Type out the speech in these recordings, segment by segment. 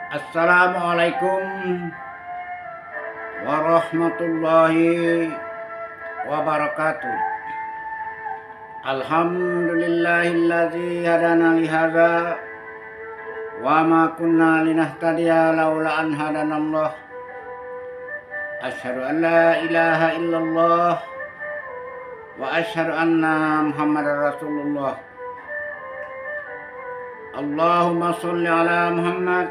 Assalamualaikum warahmatullahi wabarakatuh. Alhamdulillahilladzi hadana li hadza wa ma kunna linahtadiya laula an hadanallah. Asyhadu an la ilaha illallah wa asyhadu anna Muhammadar Rasulullah. Allahumma sholli ala Muhammad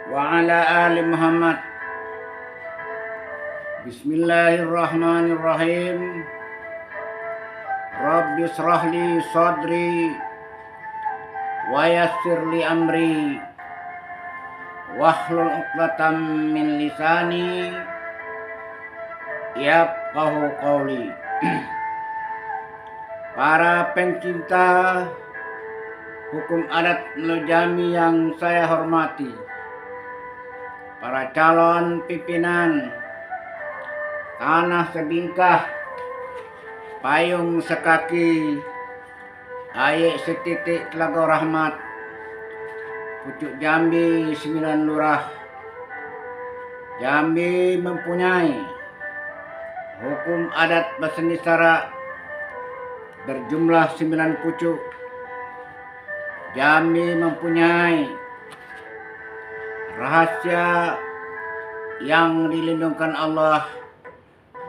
wa ala ali Muhammad. Bismillahirrahmanirrahim. Rabbi shrah li sadri wa yassir li amri wahlul 'uqdatam min lisani yafqahu qawli. Para pencinta hukum adat Melojami yang saya hormati, para calon pimpinan tanah sebingkah, payung sekaki, aye setitik Telaga Rahmat, Pucuk Jambi 9 Lurah. Jambi mempunyai hukum adat Baseni Sara berjumlah 9 pucuk. Jambi mempunyai rahasia yang dilindungkan Allah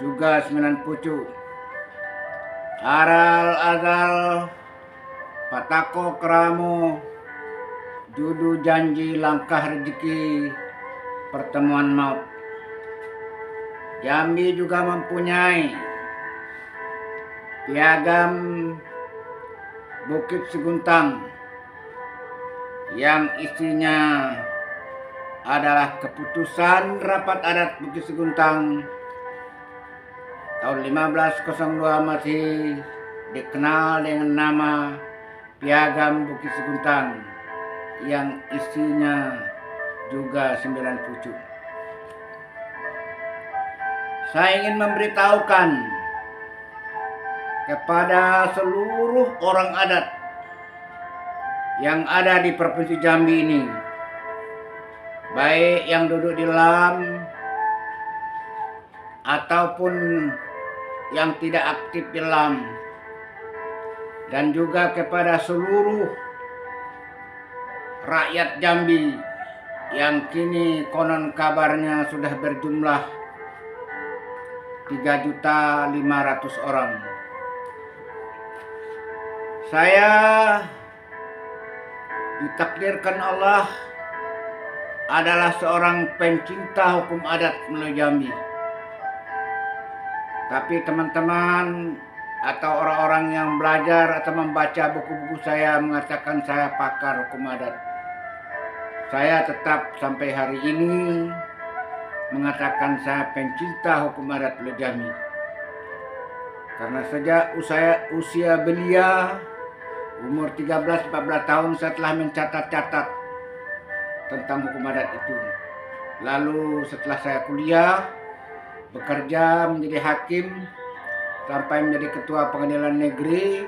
juga 9 pucuk. Aral azal, patako keramo, judu janji langkah rezeki, pertemuan maut. Jambi juga mempunyai piagam Bukit Seguntang yang isinya adalah keputusan rapat adat Bukit Seguntang tahun 1502 masih dikenal dengan nama Piagam Bukit Seguntang yang isinya juga 9 pucuk. Saya ingin memberitahukan kepada seluruh orang adat yang ada di Provinsi Jambi ini, baik yang duduk di LAM ataupun yang tidak aktif di LAM, dan juga kepada seluruh rakyat Jambi yang kini konon kabarnya sudah berjumlah 3.500.000 orang. Saya ditakdirkan Allah adalah seorang pencinta hukum adat Melojami. Tapi teman-teman atau orang-orang yang belajar atau membaca buku-buku saya mengatakan saya pakar hukum adat. Saya tetap sampai hari ini mengatakan saya pencinta hukum adat Melojami. Karena sejak usia belia, umur 13-14 tahun, saya telah mencatat-catat tentang hukum adat itu. Lalu setelah saya kuliah, bekerja menjadi hakim sampai menjadi ketua pengadilan negeri,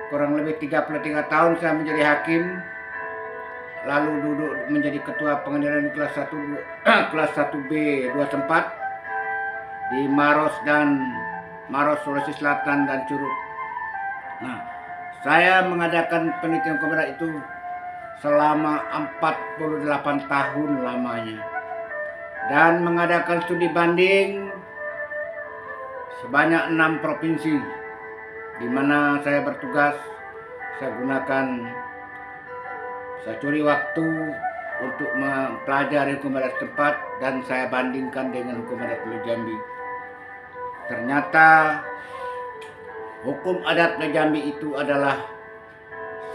kurang lebih 33 tahun saya menjadi hakim. Lalu duduk menjadi ketua pengadilan kelas 1B 2 tempat di Maros Sulawesi Selatan dan Curug. Nah, saya mengadakan penelitian hukum adat itu selama 48 tahun lamanya, dan mengadakan studi banding sebanyak 6 provinsi di mana saya bertugas. Saya curi waktu untuk mempelajari hukum adat tempat dan saya bandingkan dengan hukum adat Melojami. Ternyata hukum adat Melojami itu adalah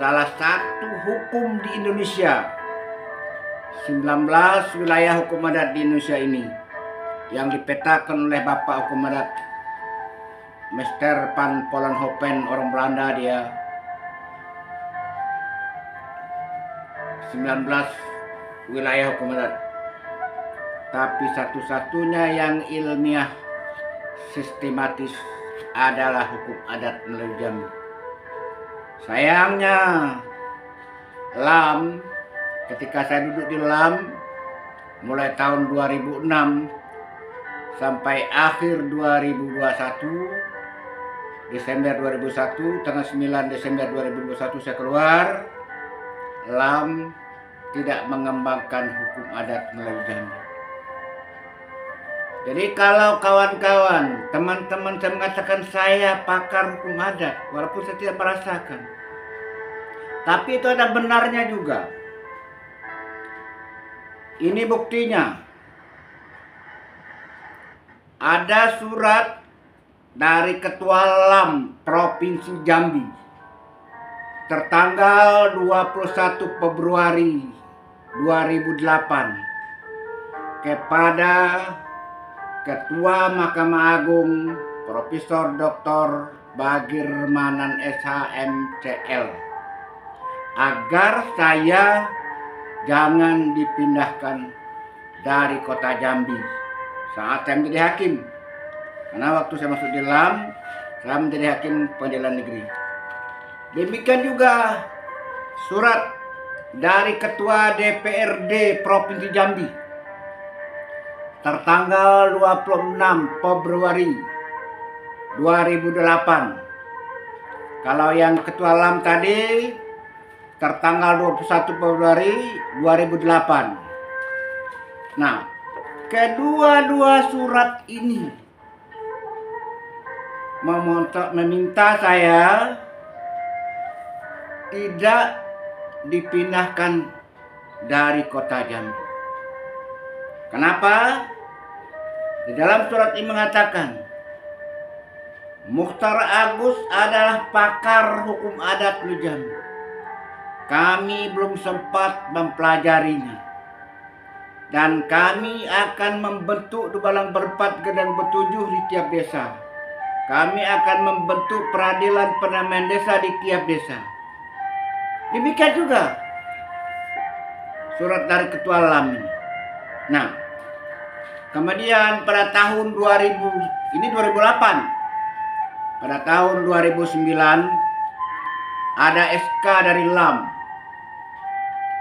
salah satu hukum di Indonesia. 19 wilayah hukum adat di Indonesia ini yang dipetakan oleh Bapak Hukum Adat Mr. Van Vollenhoven, orang Belanda dia. 19 wilayah hukum adat. Tapi satu-satunya yang ilmiah sistematis adalah hukum adat Melojami. Sayangnya LAM ketika saya duduk di LAM mulai tahun 2006 sampai akhir 2021, Desember 2001, tanggal 9 Desember 2021 saya keluar. LAM tidak mengembangkan hukum adat Melayu Jambi. Jadi kalau kawan-kawan, teman-teman saya mengatakan saya pakar hukum adat, walaupun saya tidak merasakan, tapi itu ada benarnya juga. Ini buktinya. Ada surat dari Ketua LAM Provinsi Jambi tertanggal 21 Februari 2008 kepada Ketua Mahkamah Agung Profesor Dr. Bagirmanan SHMCL agar saya jangan dipindahkan dari kota Jambi saat saya menjadi hakim. Karena waktu saya masuk di LAM, saya menjadi hakim pengadilan negeri. Demikian juga surat dari Ketua DPRD Provinsi Jambi tertanggal 26 Februari 2008. Kalau yang Ketua LAM tadi tertanggal 21 Februari 2008. Nah, kedua-dua surat ini meminta saya tidak dipindahkan dari kota Jambi. Kenapa? Di dalam surat ini mengatakan Mukhtar Agus adalah pakar hukum adat di Jambi. Kami belum sempat mempelajarinya. Dan kami akan membentuk dubalang berempat dan bertujuh di tiap desa. Kami akan membentuk peradilan penambahan desa di tiap desa. Demikian juga surat dari Ketua LAM ini. Nah, kemudian pada tahun 2000, ini 2008. Pada tahun 2009 ada SK dari LAM.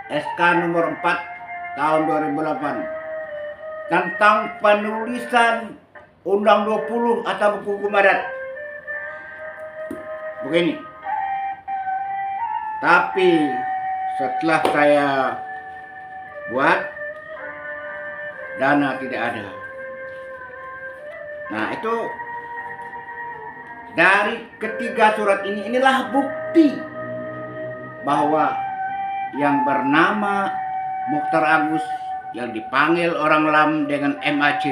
SK nomor 4 tahun 2008 tentang penulisan Undang 20 atau buku hukum adat. Begini. Tapi setelah saya buat, dana tidak ada. Nah, itu dari ketiga surat ini, inilah bukti bahwa yang bernama Mukhtar Agus yang dipanggil orang LAM dengan MAC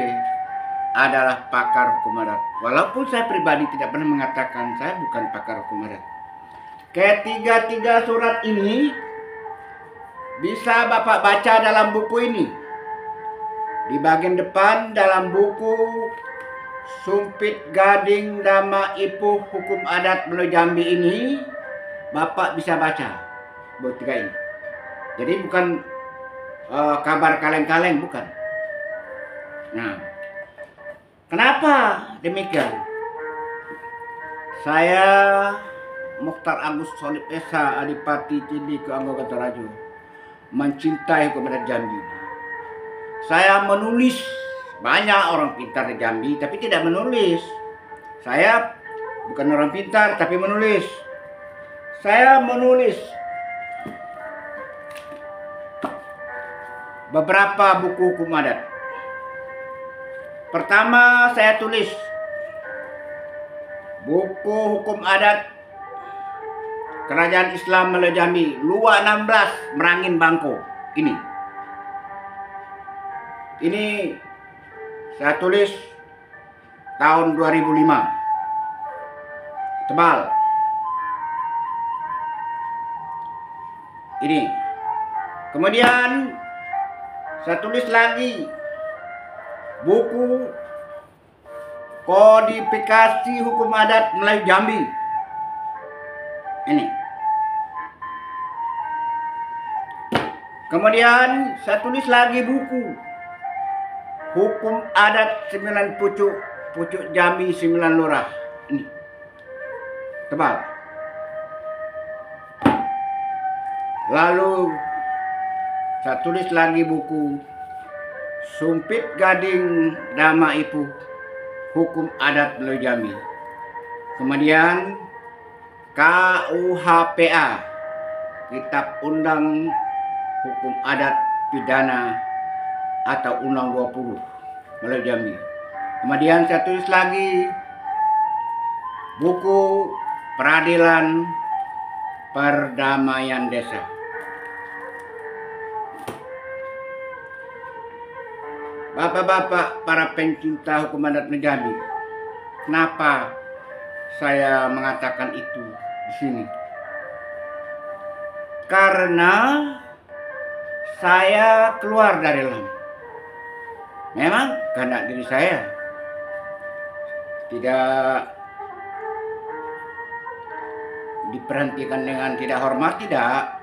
adalah pakar hukum adat. Walaupun saya pribadi tidak pernah mengatakan saya bukan pakar hukum adat. Ketiga-tiga surat ini bisa Bapak baca dalam buku ini. Di bagian depan dalam buku Sumpit Gading Dama Ipuh Hukum Adat Melayu Jambi ini, Bapak bisa baca buku tiga ini. Jadi bukan kabar kaleng-kaleng, bukan. Nah, kenapa demikian? Saya Mukhtar Agus Solib Esa Adipati Cili Keanggo Gataraju mencintai hukum adat Jambi. Saya menulis, banyak orang pintar di Jambi tapi tidak menulis. Saya bukan orang pintar tapi menulis. Saya menulis beberapa buku hukum adat. Pertama saya tulis buku hukum adat Kerajaan Islam Melayu Jambi, Luak 16, Merangin Bangko. Ini saya tulis tahun 2005. Tebal. Ini. Kemudian saya tulis lagi buku Kodifikasi Hukum Adat Melayu Jambi. Ini. Kemudian saya tulis lagi buku Hukum Adat 9 Pucuk, Pucuk Jambi 9 Lurah. Ini. Tebal. Lalu Saya tulis lagi buku Sumpit Gading Dama Ipuh, Hukum Adat Melayu Jambi. Kemudian KUHPA, Kitab Undang Hukum Adat Pidana atau Undang 20 Melayu Jambi. Kemudian saya tulis lagi buku Peradilan Perdamaian Desa. Bapak-bapak para pencinta hukum adat Jambi, kenapa saya mengatakan itu di sini? Karena saya keluar dari LAM. Memang kehendak diri saya tidak diperhentikan dengan tidak hormat, tidak.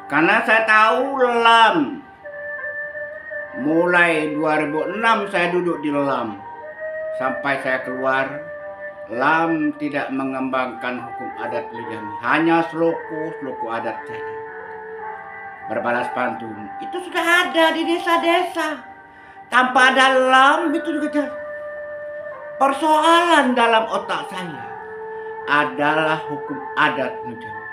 Karena saya tahu LAM. Mulai 2006 saya duduk di LAM sampai saya keluar, LAM tidak mengembangkan hukum adat Jambi, hanya sloku adat saja. Berbalas pantun itu sudah ada di desa-desa. Tanpa ada LAM itu juga persoalan dalam otak saya adalah hukum adat Jambi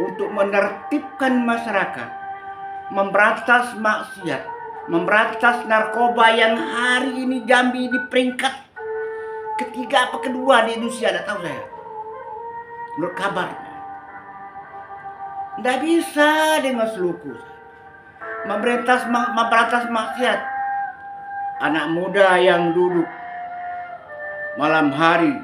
untuk menertibkan masyarakat, memberantas maksiat, memberantas narkoba yang hari ini Jambi di peringkat ketiga apa kedua di Indonesia, tidak tahu saya. Menurut kabar, tidak bisa dengan seluku memberantas maksiat. Anak muda yang duduk malam hari,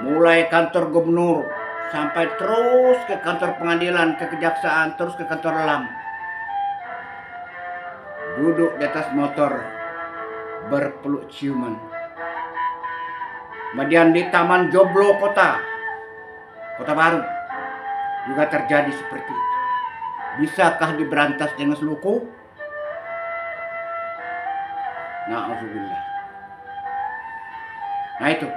mulai kantor gubernur sampai terus ke kantor pengadilan, ke kejaksaan, terus ke kantor LAM, duduk di atas motor berpeluk ciuman. Kemudian di Taman Joglo Kota Baru juga terjadi seperti itu. Bisakah diberantas dengan seluku? Na'udzubillah. Nah itu.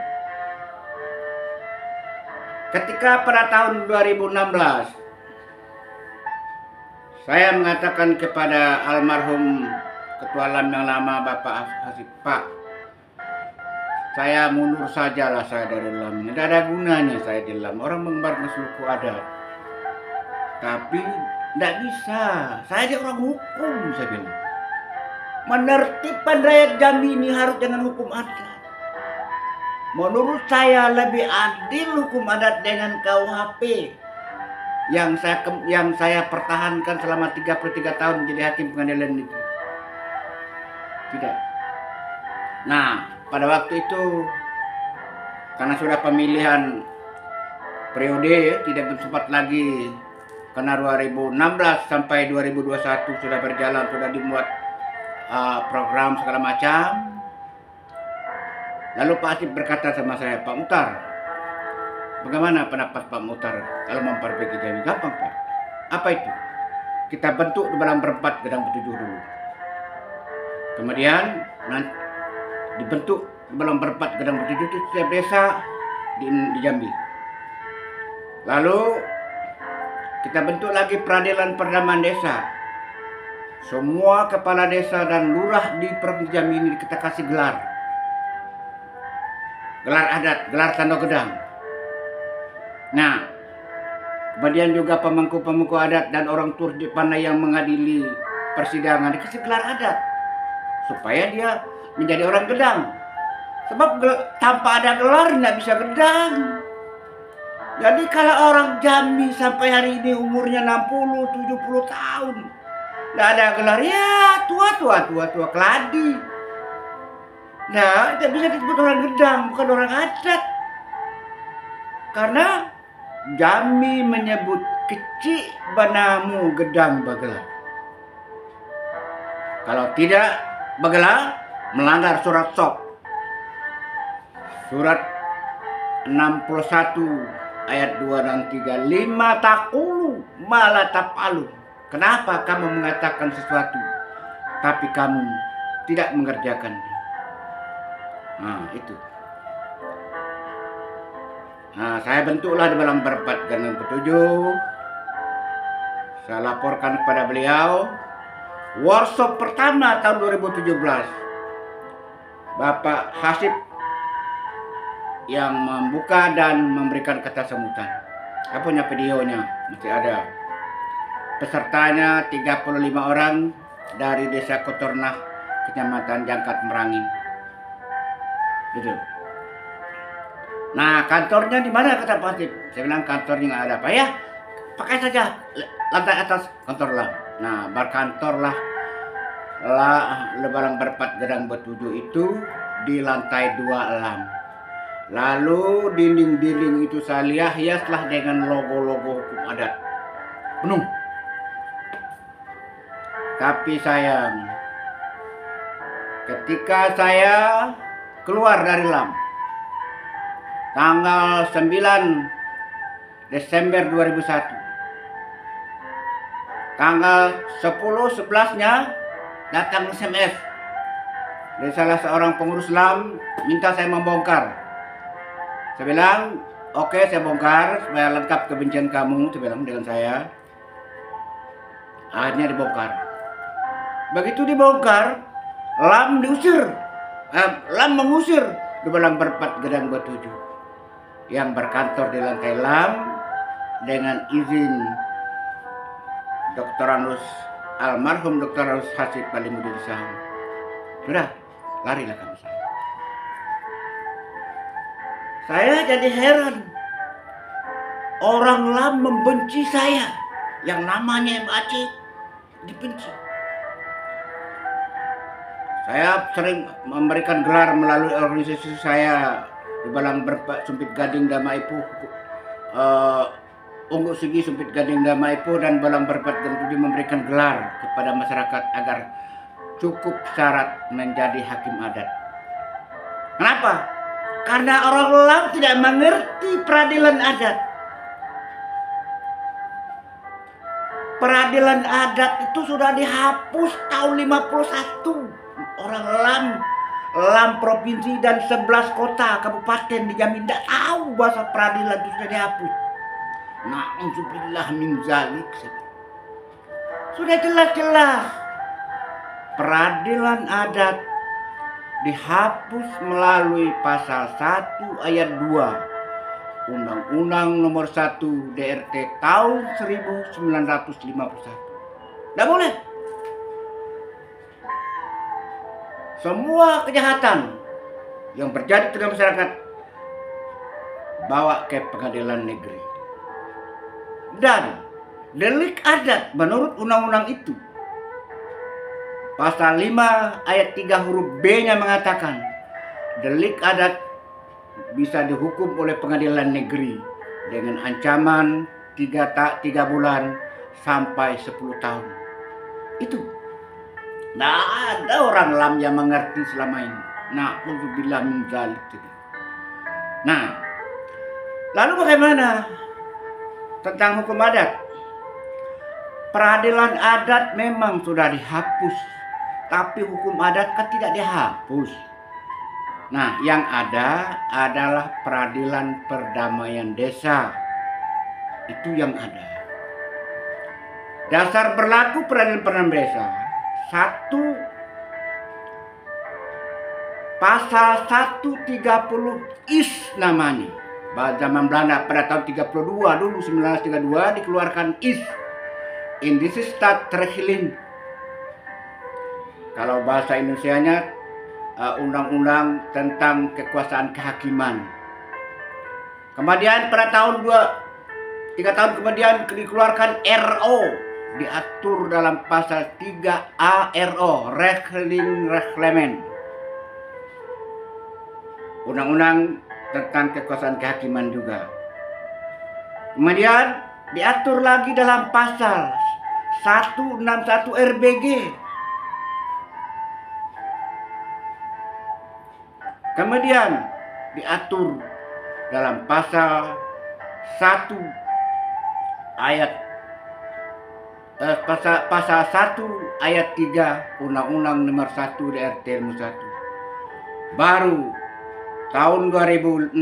Ketika pada tahun 2016 saya mengatakan kepada almarhum Ketua LAM yang lama, Bapak Hasib, Pak, saya mundur sajalah saya dari LAM. Tidak ada gunanya saya di LAM. Orang mengembarkan suku adat. Tapi tidak bisa. Saya dia orang hukum, saya bilang. Menertibkan rakyat Jambi ini harus dengan hukum adat. Menurut saya lebih adil hukum adat dengan KUHP yang saya pertahankan selama 33 tahun menjadi hakim pengadilan negeri. Tidak. Nah, pada waktu itu karena sudah pemilihan periode, tidak sempat lagi, karena 2016 sampai 2021 sudah berjalan, sudah dibuat program segala macam. Lalu Pak Hasib berkata sama saya, Pak Muhtar, bagaimana pendapat Pak Muhtar kalau memperbaiki Jambi? Gampang, Pak. Apa itu? Kita bentuk dalam berempat gedang bertujuh dulu. Kemudian nanti dibentuk dalam berempat gedang bertujuh itu setiap desa di Jambi. Lalu kita bentuk lagi peradilan perdamaian desa. Semua kepala desa dan lurah di Provinsi Jambi ini kita kasih gelar adat, gelar tanda gedang. Nah, kemudian juga pemangku adat dan orang turut dipandai yang mengadili persidangan dikasih gelar adat supaya dia menjadi orang gedang. Sebab tanpa ada gelar nggak bisa gedang. Jadi kalau orang Jambi sampai hari ini umurnya 60-70 tahun nggak ada gelar, ya tua keladi. Nah, tidak bisa disebut orang gedang, bukan orang adat. Karena Jambi menyebut kecik banamu gedang bagela. Kalau tidak bagela, melanggar surat SOP. Surat 61 ayat 2 dan 3. 5 takulu malah tapalu. Kenapa kamu mengatakan sesuatu tapi kamu tidak mengerjakannya? Nah, itu. Nah, saya bentuklah di dalam berempat gedang bertujuh. Saya laporkan kepada beliau, workshop pertama tahun 2017, Bapak Hasib yang membuka dan memberikan kata sambutan. Saya punya videonya, masih ada. Pesertanya 35 orang dari Desa Kotornah, Kecamatan Jangkat Merangin. Gitu. Nah, kantornya di mana, kata Pak Hasib? Saya bilang kantornya nggak ada. Pak ya, pakai saja lantai atas kantor lah. Nah, berkantorlah Lebalang berempat gedang bertujuh itu di lantai 2 lam. Lalu dinding-dinding itu saya hiaslah dengan logo-logo hukum adat penuh. Tapi sayang, ketika saya keluar dari lam tanggal 9 Desember 2001, tanggal 10-11-nya datang SMS dari salah seorang pengurus LAM minta saya membongkar. Saya bilang, oke, saya bongkar supaya lengkap kebencian kamu, saya bilang dengan saya. Akhirnya dibongkar. Begitu dibongkar, LAM diusir. LAM mengusir Lebalang berempat gedang bertujuh yang berkantor di lantai LAM dengan izin Dr. almarhum Dr. Hasib Palimudin Saham. Sudah, larilah kami. Saya jadi heran. Orang LAM membenci saya, yang namanya MAC dibenci. Saya sering memberikan gelar melalui organisasi saya di Lebalang berempat Sumpit Gading Damaipu, Ungguk Sigi Sumpit Gading Damaipu dan Lebalang berempat Gentudi memberikan gelar kepada masyarakat agar cukup syarat menjadi hakim adat. Kenapa? Karena orang LAM tidak mengerti peradilan adat. Peradilan adat itu sudah dihapus tahun 51. Orang LAM provinsi dan 11 kota kabupaten dijamin tidak tahu bahasa peradilan itu sudah dihapus. Na'udzubillah min zalik. Sudah jelas-jelas peradilan adat dihapus melalui pasal 1 ayat 2 Undang-Undang nomor 1 DRT tahun 1951. Tidak boleh. Semua kejahatan yang terjadi dengan masyarakat bawa ke pengadilan negeri. Dan delik adat menurut undang-undang itu pasal 5 ayat 3 huruf B-nya mengatakan delik adat bisa dihukum oleh pengadilan negeri dengan ancaman 3 bulan sampai 10 tahun. Itu. Nah, ada orang LAM yang mengerti selama ini. Na'udzubillah min dzalik. Nah, lalu bagaimana tentang hukum adat? Peradilan adat memang sudah dihapus, tapi hukum adat kan tidak dihapus. Nah, yang ada adalah peradilan perdamaian desa. Itu yang ada. Dasar berlaku peradilan perdamaian desa. 1 pasal 130 IS namanya. Zaman Belanda pada tahun 32 dulu 1932 dikeluarkan IS. Indisistat-Regeling. Kalau bahasa Indonesianya undang-undang tentang kekuasaan kehakiman. Kemudian pada tahun 3 tahun kemudian dikeluarkan RO, diatur dalam pasal 3A RO, Reglemen. Undang-undang tentang kekuasaan kehakiman juga. Kemudian diatur lagi dalam pasal 161 RBG. Kemudian diatur dalam pasal 1 ayat pasal 1 ayat 3 Undang-Undang nomor 1 DRT nomor 1. Baru tahun 2014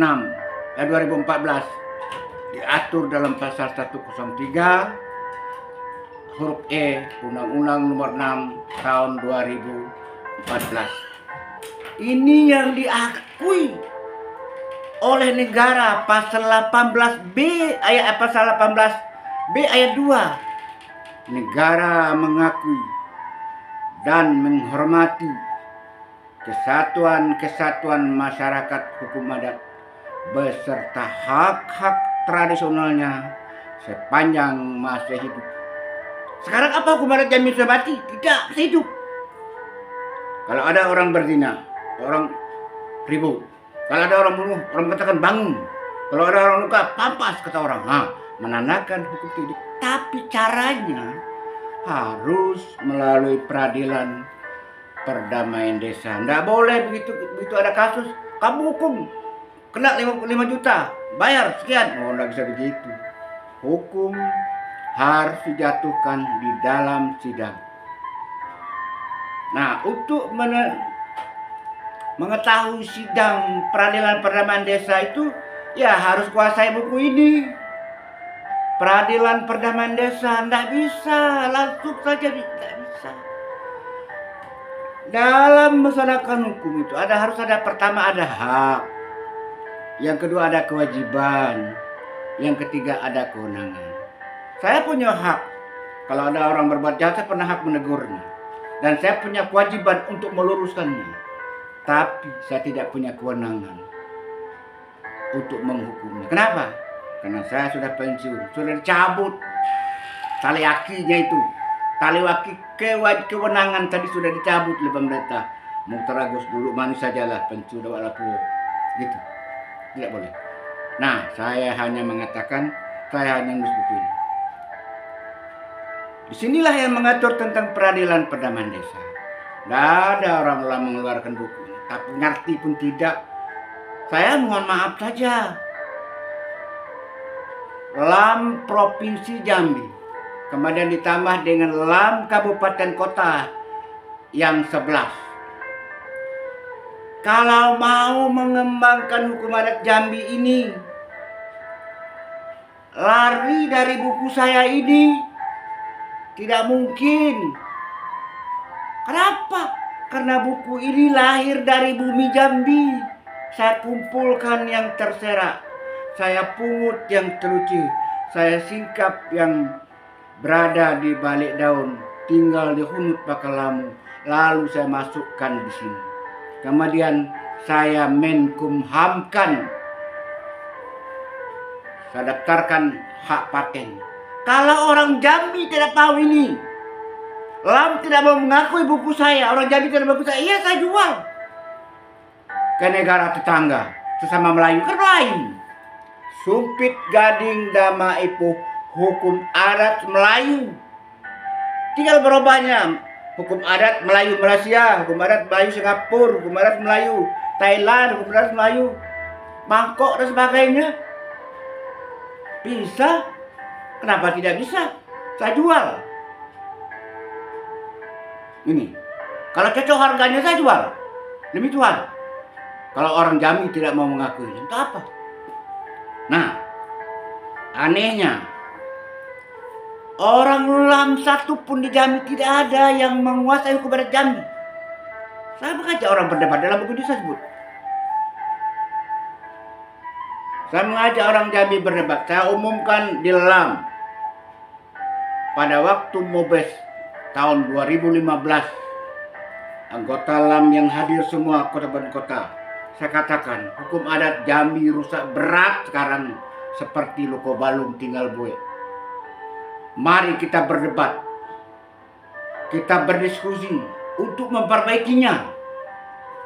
diatur dalam pasal 103 huruf E Undang-Undang Nomor 6 Tahun 2014. Ini yang diakui oleh negara pasal 18B pasal 18B ayat 2. Negara mengakui dan menghormati kesatuan masyarakat hukum adat beserta hak-hak tradisionalnya sepanjang masa hidup. Sekarang apa hukum adat Jambi sudah mati? Tidak, masih hidup. Kalau ada orang berzina, orang ribut. Kalau ada orang bunuh, orang katakan bangun. Kalau ada orang luka, pampas kata orang. Menandakan hukum hidup. Tapi caranya harus melalui peradilan perdamaian desa. Nggak boleh begitu ada kasus, kamu hukum kena 5 juta, bayar sekian. Oh, nggak bisa begitu. Hukum harus dijatuhkan di dalam sidang. Nah, untuk mengetahui sidang peradilan perdamaian desa itu, ya harus kuasai buku ini. Peradilan perdamaian desa tidak bisa langsung saja, tidak bisa. Dalam melaksanakan hukum itu harus ada, pertama ada hak, yang kedua ada kewajiban, yang ketiga ada kewenangan. Saya punya hak, kalau ada orang berbuat jahat saya pernah hak menegurnya, dan saya punya kewajiban untuk meluruskannya. Tapi saya tidak punya kewenangan untuk menghukumnya. Kenapa? Karena saya sudah pensiun, sudah dicabut tali akinya itu. Tali aki kewenangan tadi sudah dicabut oleh pemerintah. Mukhtar Agus dulu manis sajalah, pensiun walaupun gitu. Tidak boleh. Nah, saya hanya mengatakan, saya hanya menulis buku ini. Disinilah yang mengatur tentang peradilan perdamaian desa. Tidak ada orang ulama mengeluarkan buku ini, tapi ngerti pun tidak. Saya mohon maaf saja. LAM Provinsi Jambi, kemudian ditambah dengan LAM Kabupaten Kota yang 11. Kalau mau mengembangkan hukum adat Jambi ini, lari dari buku saya ini tidak mungkin. Kenapa? Karena buku ini lahir dari bumi Jambi. Saya kumpulkan yang terserak, saya pungut yang terlucu, saya singkap yang berada di balik daun, tinggal di hunut bakalamu, lalu saya masukkan di sini. Kemudian saya menkumhamkan, saya daftarkan hak paten. Kalau orang Jambi tidak tahu ini, LAM tidak mau mengakui buku saya, orang Jambi tidak mau buku saya, iya saya jual ke negara tetangga, sesama Melayu, kan lain. Sumpit Gading Dama Ipuh, hukum adat Melayu. Tinggal berubahnya. Hukum adat Melayu Malaysia, hukum adat Melayu Singapura, hukum adat Melayu Thailand, hukum adat Melayu Bangkok dan sebagainya. Bisa. Kenapa tidak bisa? Saya jual. Ini. Kalau cocok harganya saya jual. Demi Tuhan. Kalau orang Jambi tidak mau mengakui, itu apa? Nah, anehnya, orang LAM satu pun di Jambi tidak ada yang menguasai hukum adat Jambi. Saya mengajak orang berdebat dalam buku ini saya sebut. Saya mengajak orang Jambi berdebat. Saya umumkan di LAM pada waktu Mobes tahun 2015. Anggota LAM yang hadir semua kota dan kota. Saya katakan, hukum adat Jambi rusak berat sekarang seperti loko balung tinggal buih. Mari kita berdebat, kita berdiskusi untuk memperbaikinya.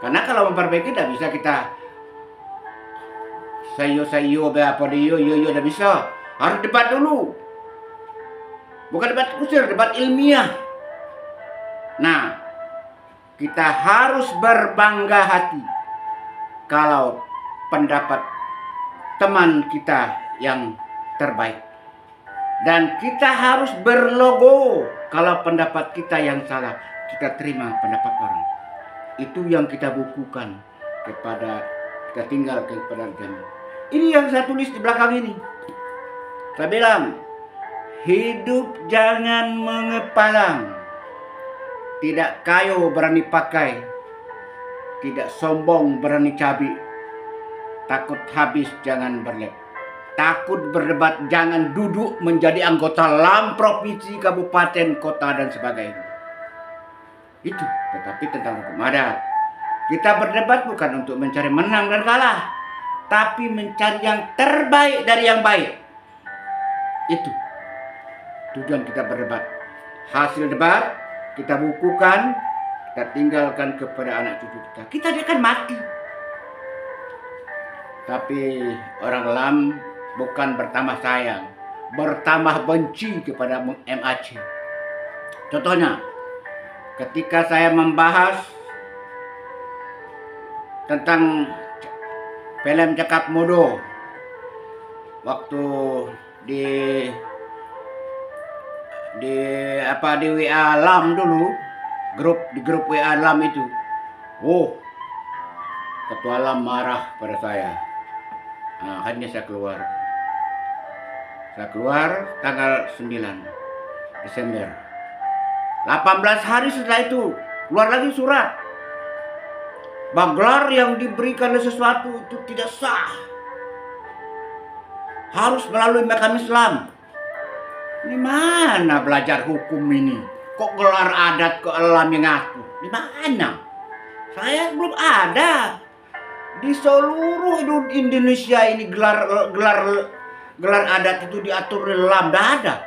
Karena kalau memperbaiki tidak bisa kita sayo apa dia yo tidak bisa. Harus debat dulu. Bukan debat kusir, debat ilmiah. Nah, kita harus berbangga hati kalau pendapat teman kita yang terbaik. Dan kita harus berlogo kalau pendapat kita yang salah. Kita terima pendapat orang. Itu yang kita bukukan kepada, kita tinggal kepada kami. Ini yang saya tulis di belakang ini. Saya bilang, Hidup jangan mengepalang, tidak kayo berani pakai, tidak sombong berani cabik, takut habis jangan berlep, takut berdebat jangan duduk menjadi anggota LAM provinsi, kabupaten, kota dan sebagainya. Itu, tetapi tentang hukum adat. Kita berdebat bukan untuk mencari menang dan kalah, tapi mencari yang terbaik dari yang baik. Itu tujuan kita berdebat. Hasil debat kita bukukan, kita tinggalkan kepada anak cucu kita. Kita akan mati. Tapi orang LAM bukan bertambah sayang, bertambah benci kepada MAC. Contohnya, ketika saya membahas tentang film Cakap Modo, waktu di WA LAM dulu, di grup WA LAM itu, ketua LAM marah pada saya. Nah, akhirnya saya keluar tanggal 9 Desember. 18 hari setelah itu keluar lagi surat bahwa gelar yang diberikan sesuatu itu tidak sah, harus melalui mekanisme. Ini mana belajar hukum ini? Kok gelar adat ke LAM yang ngatur? Di mana? Saya belum ada. Di seluruh Indonesia ini gelar adat itu diatur oleh LAM, tidak ada.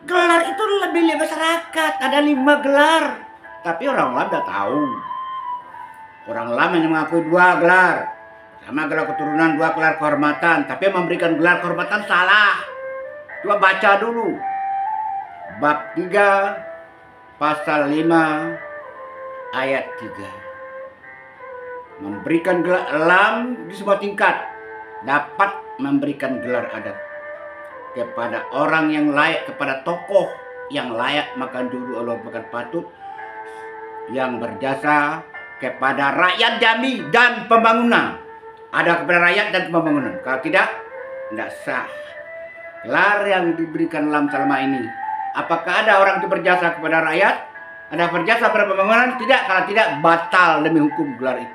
Gelar itu lebih masyarakat, ada 5 gelar. Tapi orang LAM tidak tahu. Orang LAM hanya mengakui 2 gelar. Sama gelar keturunan, 2 gelar kehormatan. Tapi memberikan gelar kehormatan salah. Coba baca dulu. Bab 3, pasal 5, ayat 3. Memberikan gelar LAM di semua tingkat dapat memberikan gelar adat kepada orang yang layak, kepada tokoh yang layak makan dulu Allah makan patut, yang berjasa kepada rakyat Jambi dan pembangunan. Ada kepada rakyat dan pembangunan. Kalau tidak sah. Gelar yang diberikan LAM selama ini, apakah ada orang itu berjasa kepada rakyat? Ada berjasa pada pembangunan? Tidak. Kalau tidak, batal demi hukum gelar itu.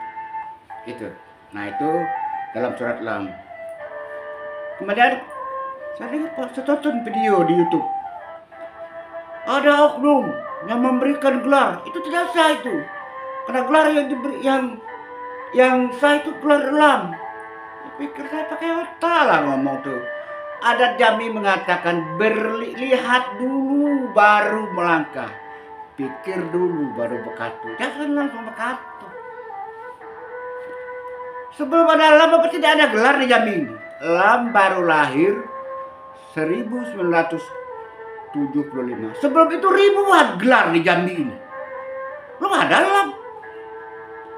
Itu. Nah, itu dalam surat LAM. Kemudian saya tonton video di YouTube. Ada oknum yang memberikan gelar, itu tidak sah itu. Karena gelar yang diberi yang sah itu gelar LAM. Pikir saya pakai otak lah ngomong tuh. Adat Jambi mengatakan berlihat dulu baru melangkah, pikir dulu baru berkatu. Jangan langsung berkatu. Sebelum ada LAM apa tidak ada gelar di Jambi ini? LAM baru lahir 1975. Sebelum itu ribuan gelar di Jambi ini. Belum ada LAM.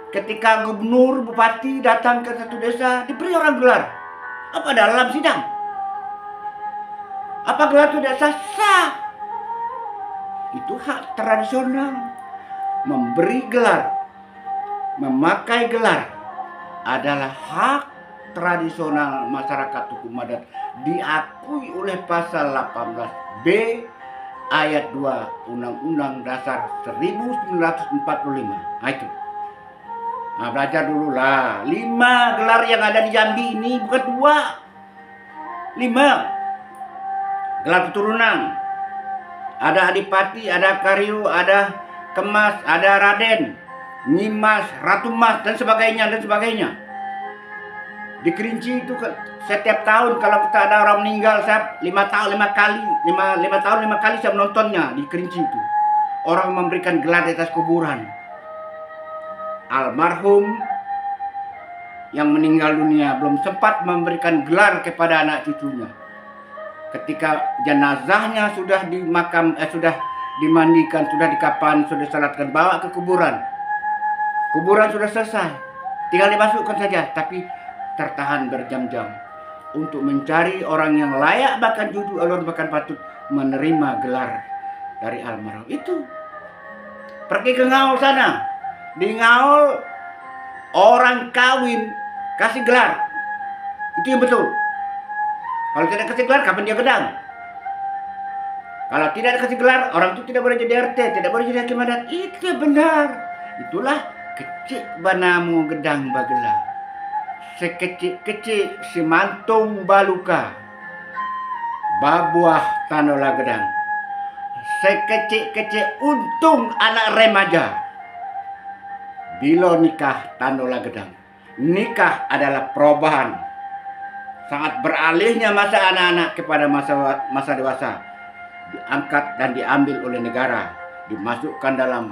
Ketika gubernur, bupati datang ke satu desa, diberi orang gelar. Apa ada LAM sidang? Apa gelar tidak sah? Itu hak tradisional. Memberi gelar, memakai gelar adalah hak tradisional masyarakat hukum adat, diakui oleh pasal 18B ayat 2 Undang-Undang Dasar 1945. Nah itu. Nah, belajar dulu lah. 5 gelar yang ada di Jambi ini, bukan 2. 5. Gelar keturunan. Ada Adipati, ada Karyo, ada Kemas, ada Raden, Nyimas, Ratu Mas, dan sebagainya, dan sebagainya. Di Kerinci itu setiap tahun kalau kita ada orang meninggal, saya 5 tahun 5 kali saya menontonnya di Kerinci itu. Orang memberikan gelar di atas kuburan. Almarhum yang meninggal dunia belum sempat memberikan gelar kepada anak cucunya. Ketika jenazahnya sudah sudah dimandikan, sudah dikafan, sudah disalatkan, bawa ke kuburan. Kuburan sudah selesai, tinggal dimasukkan saja, tapi tertahan berjam-jam untuk mencari orang yang layak bahkan jujur alur bahkan patut menerima gelar dari almarhum itu. Pergi ke Ngaul sana, di Ngaul orang kawin kasih gelar, itu yang betul. Kalau tidak kasih gelar, kapan dia gedang? Kalau tidak dikasih gelar, orang itu tidak boleh jadi RT, tidak boleh jadi hakim adat. Itu benar. Itulah kecil banamu gedang bagelar. Sekecil-kecil si mantung baluka. Babuah tanola gedang. Sekecil-kecil untung anak remaja. Bila nikah tanola gedang. Nikah adalah perubahan. Sangat beralihnya masa anak-anak kepada masa dewasa. Diangkat dan diambil oleh negara, dimasukkan dalam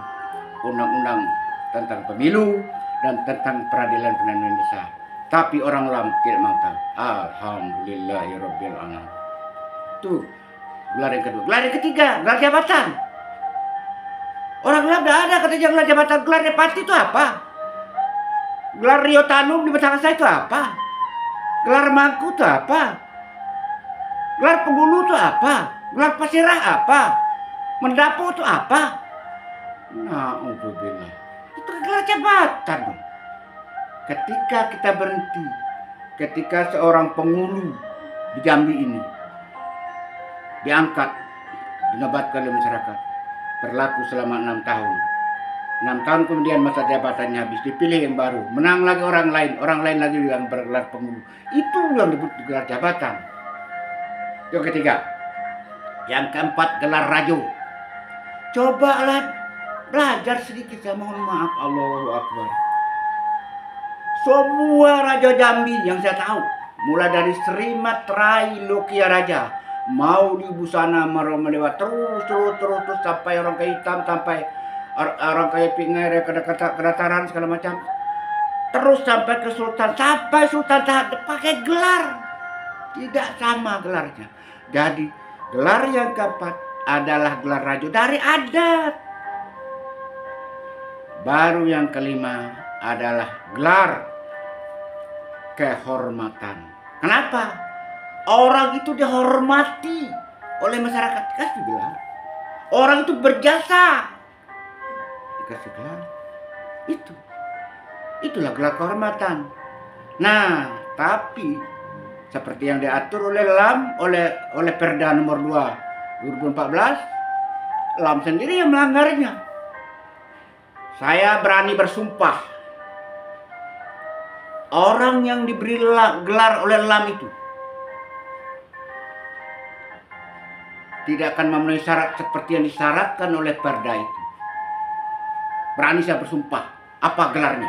undang-undang tentang pemilu dan tentang peradilan Indonesia. Tapi orang lam tidak mau tahu. Alhamdulillahirabbil alamin. Tuh, gelar yang kedua. Gelar yang ketiga, gelar jabatan. Orang lam tidak ada katanya gelar jabatan. Gelar Depati itu apa? Gelar Rio Tanum di Batangan itu apa? Gelar Mangku itu apa? Gelar Penghulu itu apa? Gelar Pasirah apa? Mendapu itu apa? Na'udzubillah. Itu gelar jabatan. Ketika kita berhenti, ketika seorang penghulu di Jambi ini diangkat, dinobatkan oleh masyarakat, berlaku selama 6 tahun. 6 tahun kemudian masa jabatannya habis, dipilih yang baru, menang lagi orang lain lagi yang bergelar penghulu. Itu yang disebut gelar jabatan. Yang ketiga. Yang keempat, gelar rajo. Cobalah belajar sedikit, saya mohon maaf. Allahu Akbar. Semua raja Jambi yang saya tahu, mulai dari Serimat Rai Lokia Raja, mau di busana melewat terus sampai orang kayak hitam, sampai orang kayak Pingere, kedataran segala macam, terus sampai ke Sultan, sampai Sultan pakai gelar, tidak sama gelarnya. Jadi gelar yang keempat adalah gelar raja dari adat. Baru yang kelima adalah gelar kehormatan. Kenapa? Orang itu dihormati oleh masyarakat, dikasih gelar. Orang itu berjasa, dikasih gelar. Itulah gelar kehormatan. Nah, tapi seperti yang diatur oleh LAM, oleh Perda nomor 2 2014, LAM sendiri yang melanggarnya. Saya berani bersumpah, orang yang diberi gelar oleh LAM itu tidak akan memenuhi syarat seperti yang disyaratkan oleh Perda itu. Berani saya bersumpah. Apa gelarnya?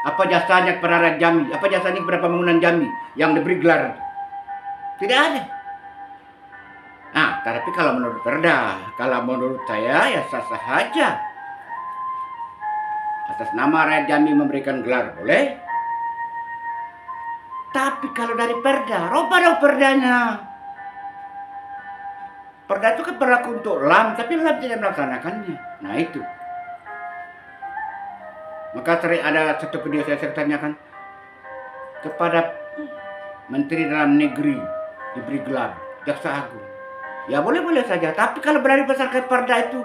Apa jasanya kepada rakyat Jambi? Apa jasanya kepada pembangunan Jambi yang diberi gelar? Tidak ada. Nah, tapi kalau menurut Perda, kalau menurut saya ya sah-sah saja. Atas nama rakyat Jambi memberikan gelar boleh. Tapi kalau dari Perda, rubah dong Perdanya. Perda itu kan berlaku untuk LAM, tapi LAM tidak melaksanakannya. Nah itu. Maka ada satu video saya tanyakan kepada Menteri Dalam Negeri, diberi gelar Jaksa Agung. Ya boleh-boleh saja. Tapi kalau berani berdasarkan Perda itu,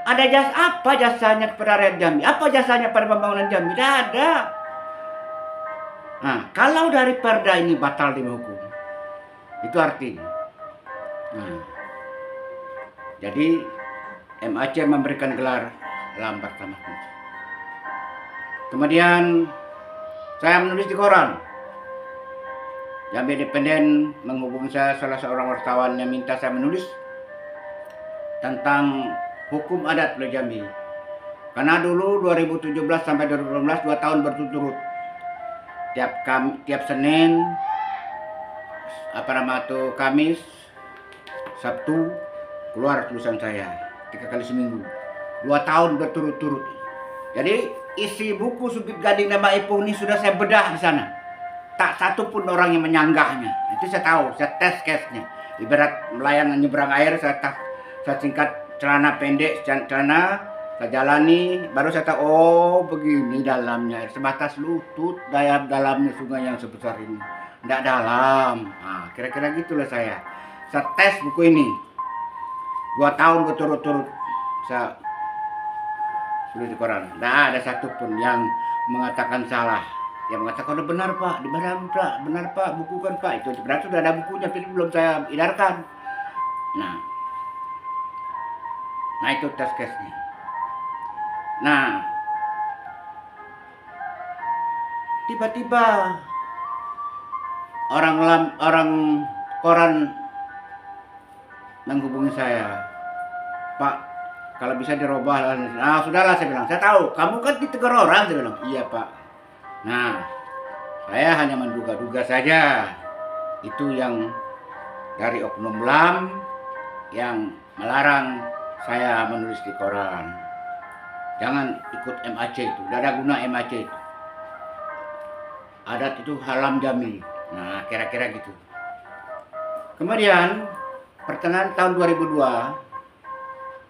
ada jasa apa jasanya kepada rakyat Jambi? Apa jasanya pada pembangunan Jambi? Tidak ada. Nah, kalau dari Perda ini batal demi hukum, itu artinya. Nah, jadi MAC memberikan gelar LAM pertama. Kemudian saya menulis di koran. Jambi Independen menghubungi saya, salah seorang wartawan yang minta saya menulis tentang hukum adat di Jambi. Karena dulu 2017 sampai 2018 2 tahun berturut-turut. Tiap Senin, Kamis, Sabtu keluar tulisan saya 3 kali seminggu. 2 tahun berturut-turut. Jadi isi buku Subit Gading nama Ipung ini sudah saya bedah di sana. Tak satu pun orang yang menyanggahnya. Itu saya tahu, saya tes case-nya. Ibarat melayang nyebrang air, saya singkat celana pendek, saya jalani, baru saya tahu, oh begini dalamnya, sebatas lutut dalamnya sungai yang sebesar ini. Tidak dalam. Nah, kira-kira gitulah saya. Saya tes buku ini. 2 tahun berturut-turut saya tulis di koran. Tidak ada satupun yang mengatakan salah. Yang mengatakan udah benar Pak, di badan Pak, benar Pak, buku kan Pak. Itu berarti sudah ada bukunya, tapi belum saya edarkan. Nah, Nah itu test case-nya. Nah tiba-tiba orang koran menghubungi saya, Pak, kalau bisa dirubah. Nah sudahlah, saya bilang, saya tahu kamu kan ditegur orang. Saya bilang, iya Pak. Nah saya hanya menduga-duga saja, itu yang dari oknum LAM yang melarang saya menulis di koran. Jangan ikut MAC itu, tidak ada guna MAC itu. Adat itu halam Jambi. Nah kira-kira gitu. Kemudian pertengahan tahun 2002,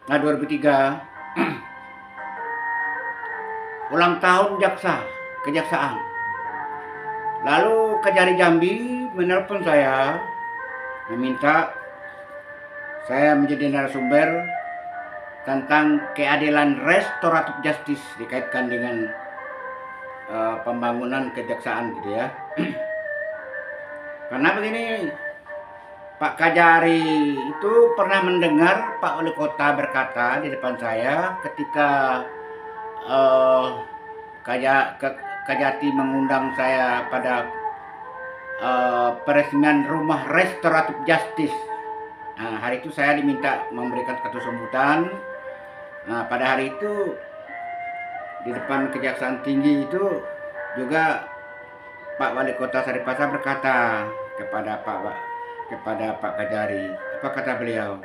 nah 2003, ulang tahun kejaksaan. Lalu Kejari Jambi menelpon saya, meminta saya menjadi narasumber tentang keadilan restoratif justice dikaitkan dengan pembangunan kejaksaan gitu ya. Karena begini, Pak Kajari itu pernah mendengar Pak Wali Kota berkata di depan saya ketika Kajati mengundang saya pada peresmian rumah restoratif justice. Nah, hari itu saya diminta memberikan satu sambutan. Nah, pada hari itu di depan Kejaksaan Tinggi itu juga Pak Wali Kota Saripasa berkata kepada Pak Kajari. Apa kata beliau?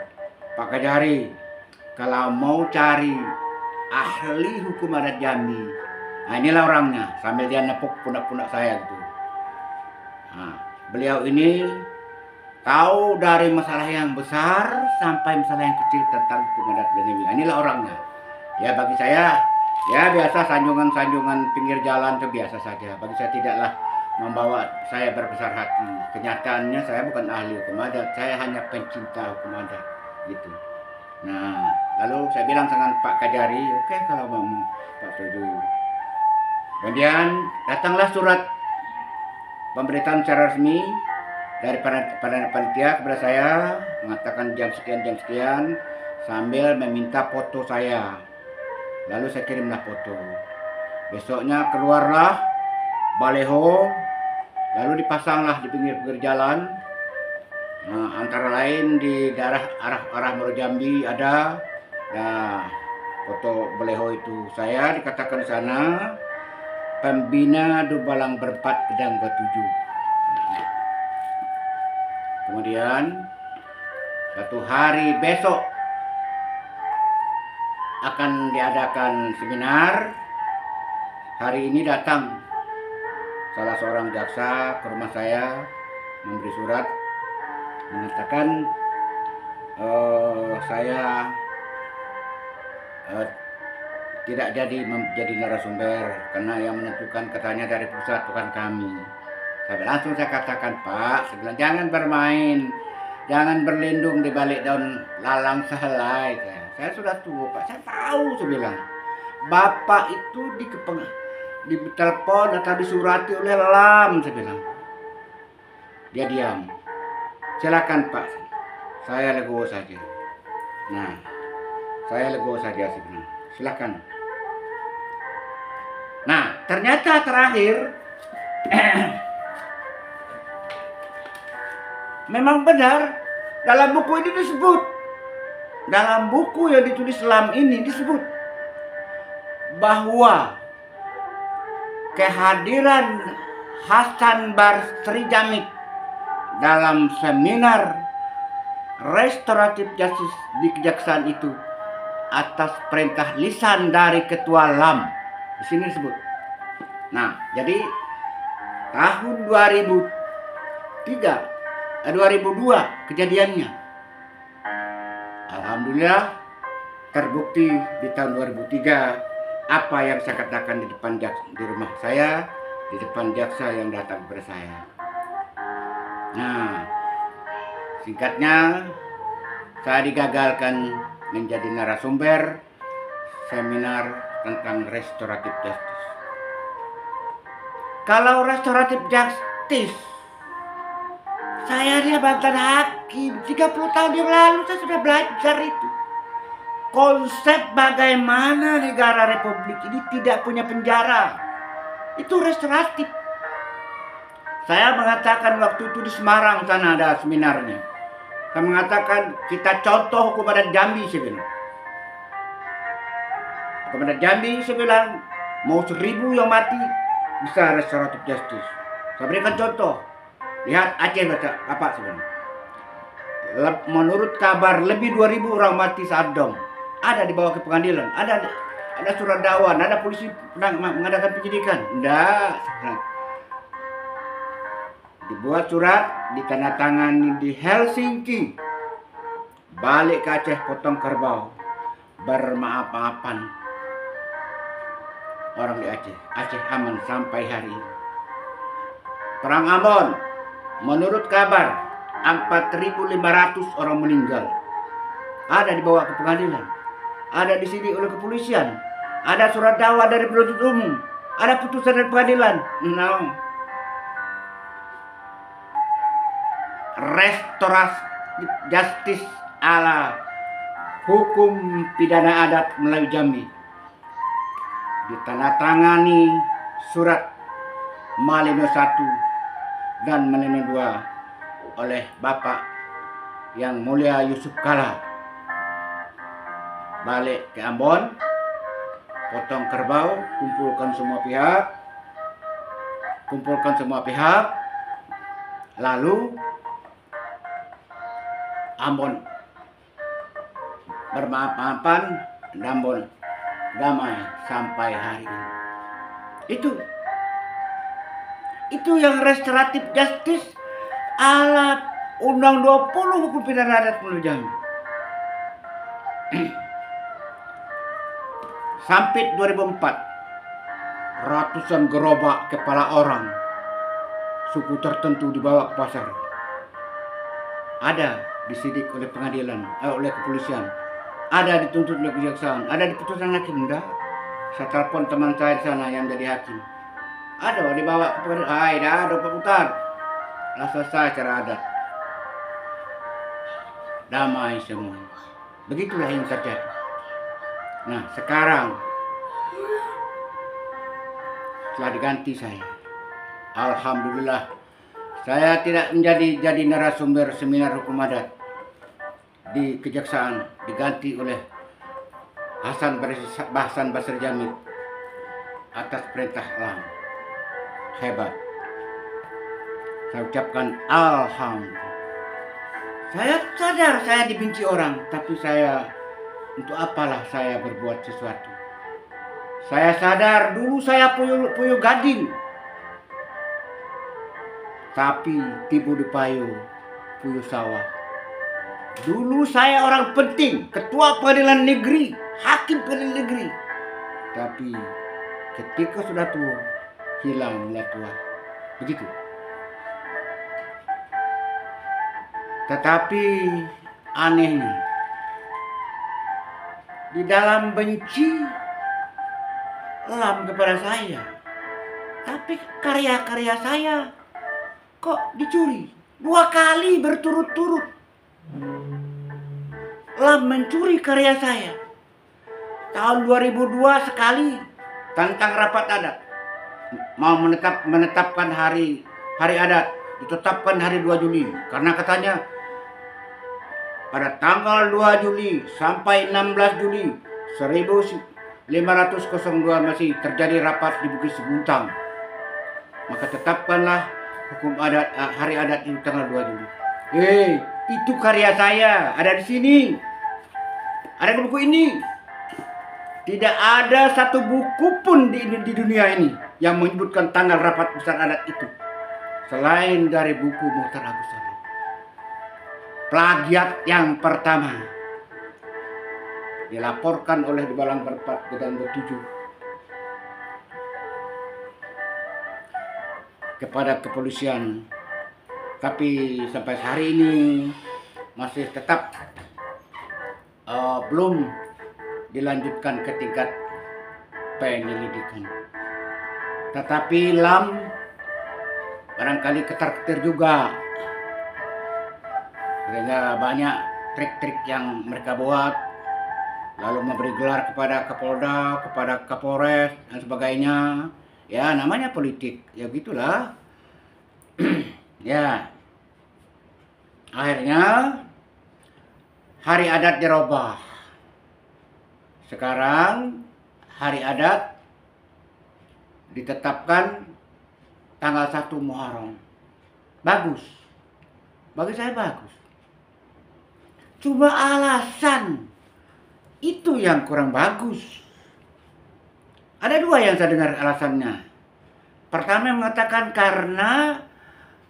Pak Kajari, kalau mau cari ahli hukum adat Jambi, nah inilah orangnya, sambil dia nepuk pundak-pundak saya gitu. Nah, beliau ini tahu dari masalah yang besar sampai masalah yang kecil tentang hukum adat Jambi. Nah, inilah orangnya. Ya bagi saya, ya biasa sanjungan-sanjungan pinggir jalan itu biasa saja. Bagi saya tidaklah membawa saya berbesar hati. Kenyataannya saya bukan ahli hukum adat, saya hanya pencinta hukum adat gitu. Nah, lalu saya bilang dengan Pak Kajari, oke, kalau mau Pak setuju. Kemudian datanglah surat pemberitaan secara resmi dari panitia kepada saya, mengatakan jam sekian sambil meminta foto saya. Lalu saya kirimlah foto. Besoknya keluarlah baleho, lalu dipasanglah di pinggir-pinggir jalan. Nah, antara lain di daerah arah Muaro Jambi ada. Nah, foto baleho itu saya dikatakan di sana pembina Dubalang Berempat Gedang 27. Kemudian satu hari besok akan diadakan seminar. Hari ini datang salah seorang jaksa ke rumah saya memberi surat mengatakan saya tidak jadi menjadi narasumber karena yang menentukan katanya dari pusat, bukan kami. Langsung saya katakan, Pak, saya bilang, jangan bermain, jangan berlindung di balik daun lalang sehelai. Saya sudah tua, Pak, saya tahu, saya bilang. Bapak itu ditelepon atau disurati oleh LAM, saya bilang. Dia diam. Silakan Pak, saya legowo saja. Nah, saya legowo saja, saya bilang. Silakan. Nah, ternyata terakhir memang benar dalam buku ini disebut, dalam buku yang ditulis LAM ini disebut bahwa kehadiran Hasan Basri Jamik dalam seminar restoratif justice di kejaksaan itu atas perintah lisan dari ketua LAM. Di sini disebut. Nah, jadi tahun 2002 kejadiannya. Alhamdulillah terbukti di tahun 2003 apa yang saya katakan di depan di rumah saya, di depan jaksa yang datang kepada saya. Nah, singkatnya saya digagalkan menjadi narasumber seminar tentang restoratif justice. Kalau restoratif justice, saya dia mantan hakim 30 tahun yang lalu saya sudah belajar itu. konsep bagaimana negara republik ini tidak punya penjara. Itu restoratif. Saya mengatakan waktu itu di Semarang sana ada seminarnya. Saya mengatakan kita contoh hukum adat Jambi, saya bilang. Hukum adat Jambi, saya bilang, mau 1000 yang mati bisa restoratif justice. Saya berikan contoh. Lihat Aceh Bapak sebenarnya. Menurut kabar lebih 2000 orang mati saat dom. Ada dibawa ke pengadilan, ada surat dakwaan, ada polisi mengadakan penyidikan. Enggak. Dibuat surat, ditandatangani di Helsinki. Balik ke Aceh, potong kerbau. Bermaaf-maafan. Orang di Aceh. Aceh aman sampai hari ini. Perang Ambon, menurut kabar 4.500 orang meninggal. Ada dibawa ke pengadilan. Ada di sini oleh kepolisian. Ada surat dakwah dari penuntut umum. Ada putusan dari pengadilan. No. Restoratif justice ala hukum pidana adat Melayu Jambi. Ditandatangani surat Malino 1 dan Malino 2 oleh Bapak Yang Mulia Yusuf Kala. Balik ke Ambon, potong kerbau, kumpulkan semua pihak, lalu Ambon bermaaf-maafan, Ambon damai sampai hari ini. Itu yang restoratif justice ala Undang 20 Hukum Pidana Adat Melayu Jambi. Sampai 2004, ratusan gerobak kepala orang suku tertentu dibawa ke pasar. Ada disidik oleh pengadilan, oleh kepolisian. Ada dituntut oleh kejaksaan. Ada diputuskan hakim. Enggak. Saya telepon teman saya di sana yang jadi hakim. Ada dibawa ke pengadilan. Dah, Pak Putar. Lah selesai cara adat. Damai semua. Begitulah yang terjadi. Nah, sekarang setelah diganti saya, alhamdulillah, saya tidak jadi narasumber seminar hukum adat di kejaksaan, diganti oleh Hasan Basri Jamil atas perintah Allah. Hebat. Saya ucapkan alhamdulillah. Saya sadar saya dibenci orang, tapi untuk apalah saya berbuat sesuatu. Saya sadar dulu saya puyuh gading. Tapi tibu di puyuh sawah. Dulu saya orang penting, ketua pengadilan negeri, hakim pengadilan negeri. Tapi ketika sudah tua, hilanglah tua. Begitu. Tetapi anehnya, di dalam benci lam kepada saya, tapi karya-karya saya kok dicuri 2 kali berturut-turut. Lam mencuri karya saya. Tahun 2002 sekali tentang rapat adat, mau menetapkan hari adat, ditetapkan hari 2 Juli karena katanya pada tanggal 2 Juli sampai 16 Juli 1502 masih terjadi rapat di Bukit Seguntang. Maka tetapkanlah hukum adat hari adat itu tanggal 2 Juli. Itu karya saya, ada di sini. Ada di buku ini. Tidak ada satu buku pun di dunia ini yang menyebutkan tanggal rapat besar adat itu selain dari buku Muhtar Agus Salim. Plagiat yang pertama dilaporkan oleh di Balang Berpat dan Bertujuh kepada kepolisian, tapi sampai hari ini masih tetap belum dilanjutkan ke tingkat penyelidikan. Tetapi Lam barangkali ketar-ketir juga, sehingga banyak trik-trik yang mereka buat lalu memberi gelar kepada Kapolda, kepada Kapolres dan sebagainya. Ya, namanya politik. Ya gitulah. Ya. Akhirnya hari adat dirubah. Sekarang hari adat ditetapkan tanggal 1 Muharram. Bagus. Bagi saya bagus. Cuma alasan itu yang kurang bagus. Ada dua yang saya dengar alasannya. Pertama yang mengatakan karena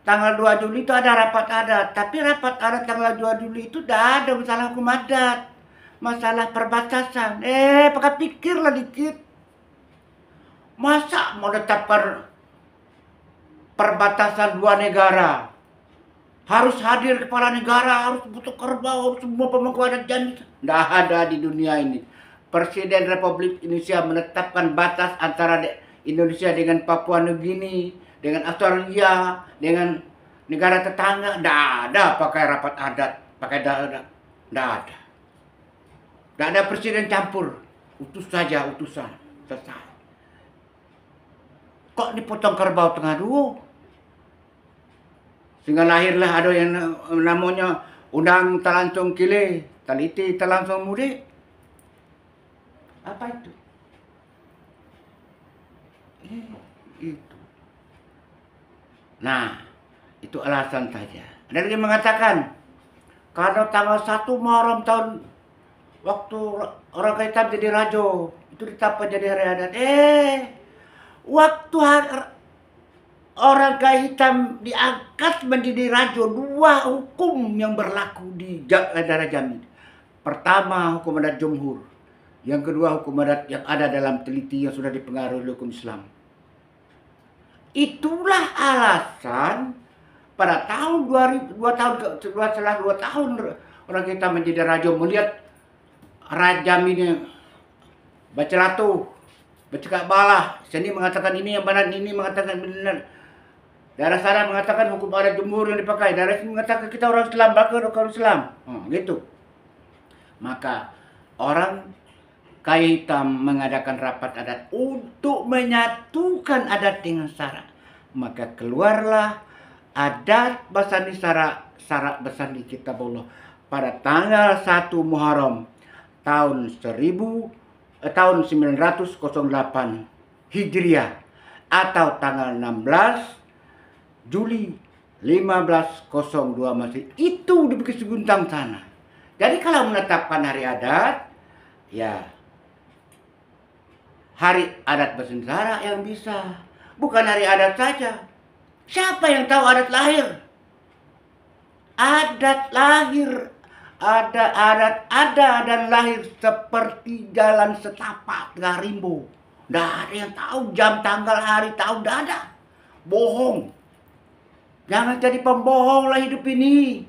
tanggal 2 Juli itu ada rapat adat. Tapi rapat adat tanggal 2 Juli itu tidak ada masalah hukum adat. Masalah perbatasan. Pakai pikirlah dikit. Masa mau tetapkan perbatasan dua negara? Harus hadir kepala negara, harus butuh kerbau, harus semua pemangku adat janji. Tidak ada di dunia ini. Presiden Republik Indonesia menetapkan batas antara Indonesia dengan Papua Nugini, dengan Australia, dengan negara tetangga. Tidak ada pakai rapat adat, pakai tidak ada. Tidak ada presiden campur, utus saja utusan, selesai. Kok dipotong kerbau tengah dua? Sehingga lahirlah ada yang namanya Undang Talansung Kile, Taliti Talansung Mudik. Apa itu? Itu. Nah, itu alasan saja. Ada lagi mengatakan, karena tanggal 1 Muharram tahun waktu orang hitam jadi rajo, itu ditetapkan jadi hari adat. Waktu orang kaya hitam diangkat menjadi rajo, dua hukum yang berlaku di daerah Jambi. Pertama, hukum adat jumhur. Yang kedua, hukum adat yang ada dalam teliti yang sudah dipengaruhi hukum Islam. Itulah alasan pada tahun 2000, setelah 2 tahun orang kita menjadi rajo, melihat Raja ini baca latu, baca balah, sini mengatakan ini yang benar, ini mengatakan benar. Daerah sana mengatakan hukum adat jumhur yang dipakai, daerah sini mengatakan kita orang Islam, bakal orang Islam, gitu. Maka orang kaya hitam mengadakan rapat adat untuk menyatukan adat dengan syarak. Maka keluarlah adat Basani syarak Basani Kitabullah pada tanggal 1 Muharram tahun 908 Hijriah atau tanggal 16 Juli 1502 Masehi. Itu di Bukit Seguntang sana. Jadi kalau menetapkan hari adat, ya hari adat Basantara yang bisa, bukan hari adat saja. Siapa yang tahu adat lahir? Adat lahir, ada dan lahir seperti jalan setapak Garimbo. Tidak ada yang tahu jam, tanggal, hari, tahu, tidak ada. Bohong. Jangan jadi pembohong lah hidup ini.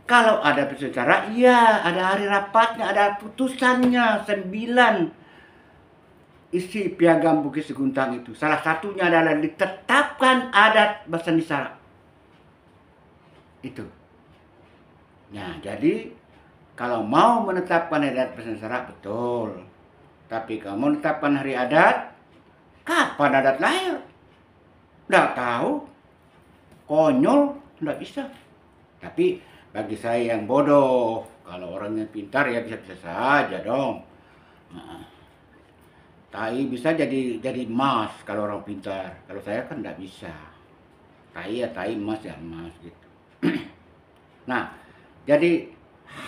Kalau ada bersecara, iya ada hari rapatnya, ada putusannya 9 isi piagam Bukit Seguntang itu. Salah satunya adalah ditetapkan adat Basani Syarak. Itu. Nah, jadi kalau mau menetapkan adat Basani Syarak betul. Tapi kalau mau menetapkan hari adat, kapan adat lahir? Tidak tahu. Konyol, tidak bisa. Tapi bagi saya yang bodoh, kalau orangnya pintar ya bisa-bisa saja dong. Tai bisa jadi emas kalau orang pintar. Kalau saya kan tidak bisa. Tai ya tai, emas ya emas gitu. Nah, jadi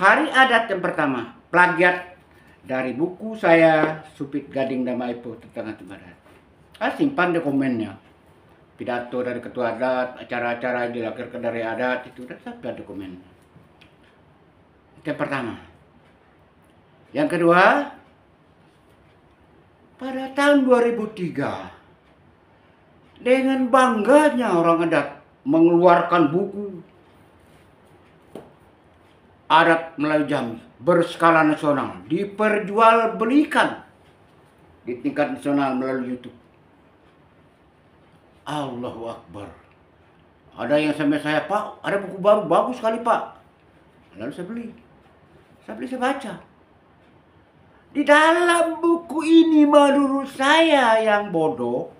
hari adat yang pertama, plagiat dari buku saya Supit Gading Damaipo tentang adat adat. Simpan dokumennya. Pidato dari ketua adat, acara-acara yang dilakukan dari adat, itu udah sampai dokumen. Itu yang pertama. Yang kedua, pada tahun 2003, dengan bangganya orang adat mengeluarkan buku adat Melayu Jambi berskala nasional, diperjualbelikan di tingkat nasional melalui YouTube. Allahu Akbar. Ada yang sampai saya, Pak, ada buku baru bagus sekali Pak. Lalu saya beli, saya baca. Di dalam buku ini menurut saya yang bodoh,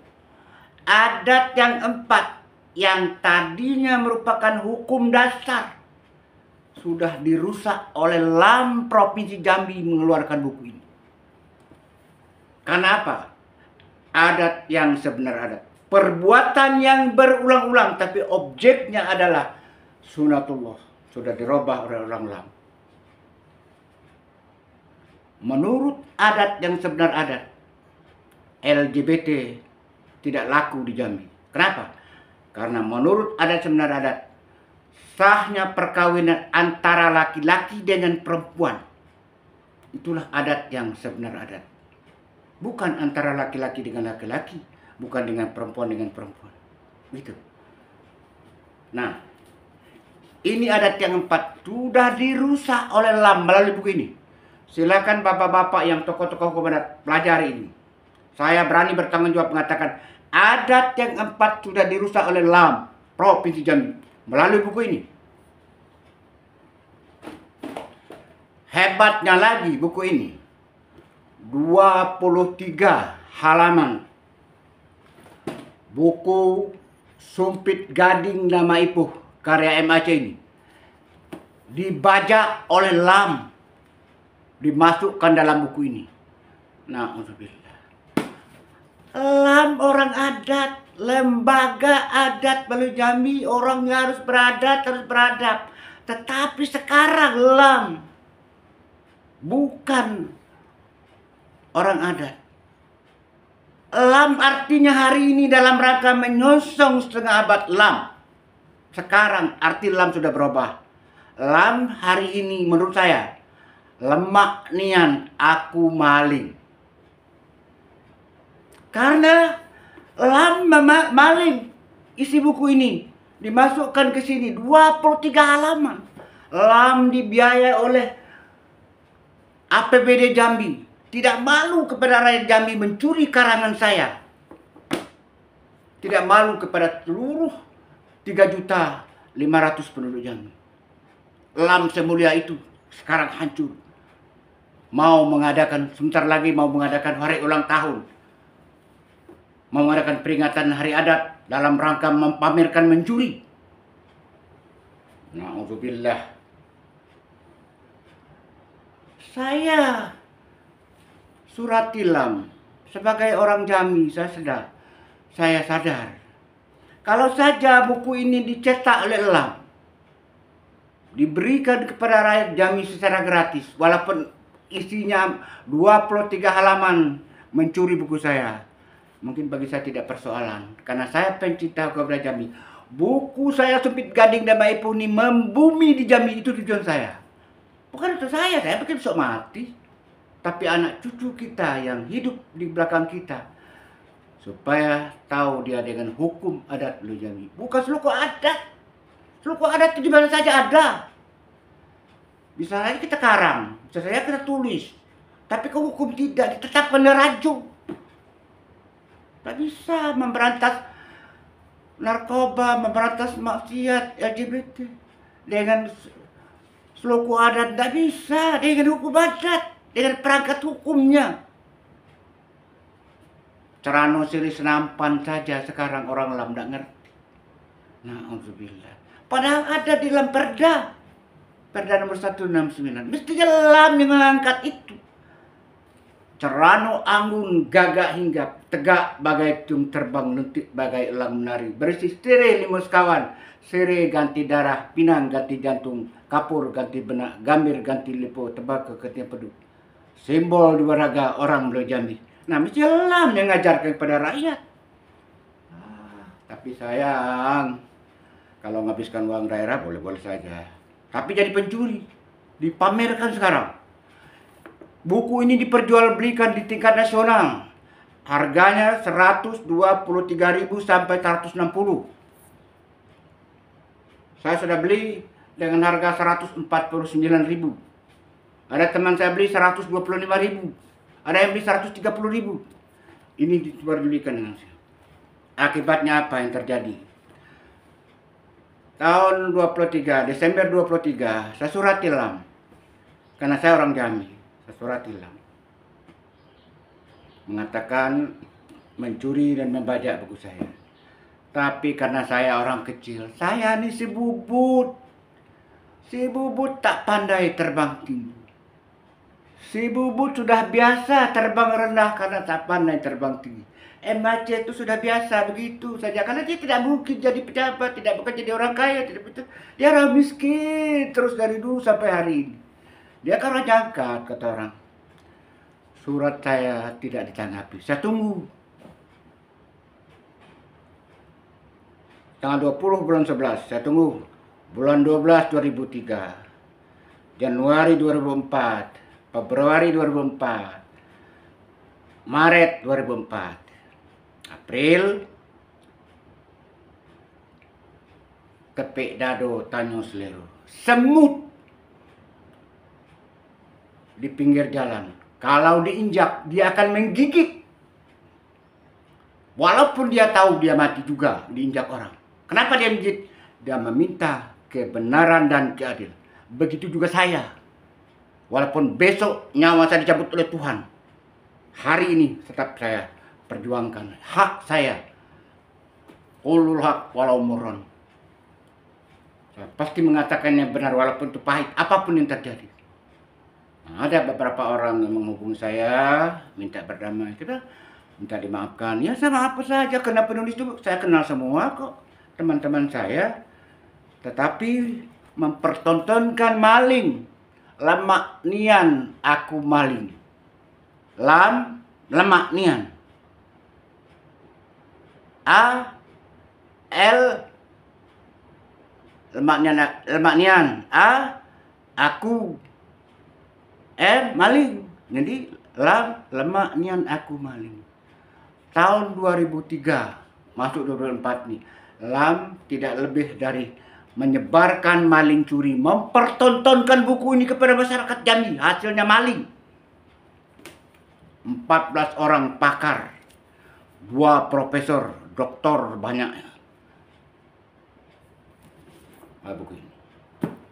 adat yang 4 yang tadinya merupakan hukum dasar sudah dirusak oleh LAM Provinsi Jambi mengeluarkan buku ini. Karena apa? Adat yang sebenar adat. Perbuatan yang berulang-ulang tapi objeknya adalah sunatullah. Sudah dirubah oleh orang LAM. Menurut adat yang sebenar adat, LGBT tidak laku di Jambi. Kenapa? Karena menurut adat sebenar adat, sahnya perkawinan antara laki-laki dengan perempuan. Itulah adat yang sebenar adat. Bukan antara laki-laki dengan laki-laki, bukan dengan perempuan dengan perempuan. Gitu. Nah, ini adat yang 4 sudah dirusak oleh LAM melalui buku ini. Silakan bapak-bapak yang tokoh-tokoh hukum adat pelajari ini. Saya berani bertanggung jawab mengatakan adat yang 4 sudah dirusak oleh LAM Provinsi Jambi melalui buku ini. Hebatnya lagi buku ini 23 halaman. Buku Sumpit Gading Nama Ipuh karya M. Aceh ini dibajak oleh LAM, dimasukkan dalam buku ini. Na'udzubillah. LAM orang adat, lembaga adat Bali Jambi, orangnya harus beradat, harus beradab. Tetapi sekarang LAM bukan orang adat. LAM artinya hari ini dalam rangka menyongsong setengah abad LAM. Sekarang arti LAM sudah berubah. LAM hari ini menurut saya lemak nian aku maling. Karena LAM maling isi buku ini dimasukkan ke sini 23 halaman. LAM dibiayai oleh APBD Jambi. Tidak malu kepada rakyat Jambi mencuri karangan saya. Tidak malu kepada seluruh 3.500.000 penduduk Jambi. LAM semulia itu sekarang hancur. Mau mengadakan, sebentar lagi mau mengadakan hari ulang tahun. Mau mengadakan peringatan hari adat dalam rangka mempamerkan mencuri. Na'udzubillah. Saya Surati LAM sebagai orang Jambi, saya sadar. Kalau saja buku ini dicetak oleh LAM, diberikan kepada rakyat Jambi secara gratis, walaupun isinya 23 halaman mencuri buku saya, mungkin bagi saya tidak persoalan. Karena saya pencinta kebudayaan Jambi. Buku saya Sumpit Gading Nama Ipuh ini membumi di Jambi, itu tujuan saya. Bukan untuk saya pikir besok mati. Tapi anak cucu kita yang hidup di belakang kita, supaya tahu dia dengan hukum adat Bali Jambi. Bukan seluruh adat. Seluruh adat itu di mana saja ada. Bisa saja kita karang, bisa saja kita tulis. Tapi kalau hukum tidak, ditetapkan rajum. Tak bisa memberantas narkoba, memberantas maksiat LGBT dengan seluruh adat. Tidak bisa dengan hukum adat, dengan perangkat hukumnya. Cerano Siri Senampan saja sekarang orang LAM tidak ngerti. Na'udzubillah. Padahal ada di dalam Perda nomor 169. Mestinya LAM yang mengangkat itu. Cerano anggun gagak hinggap, tegak bagai cung terbang, lentik bagai elang menari. Berisi sire limus kawan, sire ganti darah, pinang ganti jantung, kapur ganti benak, gambir ganti lipo, tebak ke ketiak peduk. Simbol dua raga orang Bali Jambi. Nah, mesti LAM yang ngajarkan kepada rakyat. Tapi sayang, kalau menghabiskan uang daerah boleh-boleh saja. Tapi jadi pencuri, dipamerkan sekarang. Buku ini diperjualbelikan di tingkat nasional. Harganya 123.000 sampai 160. Saya sudah beli dengan harga 149.000. Ada teman saya beli 125.000. Ada yang beli 130.000. Ini diperjualbelikan dengan saya. Akibatnya apa yang terjadi? tahun 23, Desember 23, saya surat tilang. Karena saya orang Jambi, saya surat tilang. Mengatakan mencuri dan membajak buku saya. Tapi karena saya orang kecil, saya ini si Bubut. Si Bubut tak pandai terbang tinggi. Si Bubut sudah biasa terbang rendah karena tak pandai terbang tinggi. MAC itu sudah biasa begitu saja. Karena dia tidak mungkin jadi pejabat, tidak bukan jadi orang kaya, tidak betul. Dia orang miskin terus dari dulu sampai hari ini. Dia kan orang jangkat, kata orang. Surat saya tidak ditanggapi. Saya tunggu. Tanggal 20 bulan 11, saya tunggu. Bulan 12 2003. Januari 2004. Februari 2004. Maret 2004. April. Kepik dado tanyo selero. Semut di pinggir jalan. Kalau diinjak, dia akan menggigit. Walaupun dia tahu dia mati juga diinjak orang. Kenapa dia menggigit? Dia meminta kebenaran dan keadilan. Begitu juga saya. Walaupun besok nyawa saya dicabut oleh Tuhan, hari ini tetap saya perjuangkan hak saya. Ulul hak walau murron. Saya pasti mengatakannya benar walaupun itu pahit, apapun yang terjadi. Nah, ada beberapa orang yang menghubungi saya, minta berdamai, kita minta dimaafkan. Ya sama apa saja, karena penulis itu saya kenal semua kok, teman-teman saya. Tetapi mempertontonkan maling, lemak nian aku maling. Lemak nian. Lemak nian. Aku maling. Jadi lemak nian aku maling. Tahun 2003 masuk 2004 nih. Tidak lebih dari menyebarkan maling curi, mempertontonkan buku ini kepada masyarakat Jambi. Hasilnya maling. 14 orang pakar, 2 profesor, doktor banyak. Buku ini.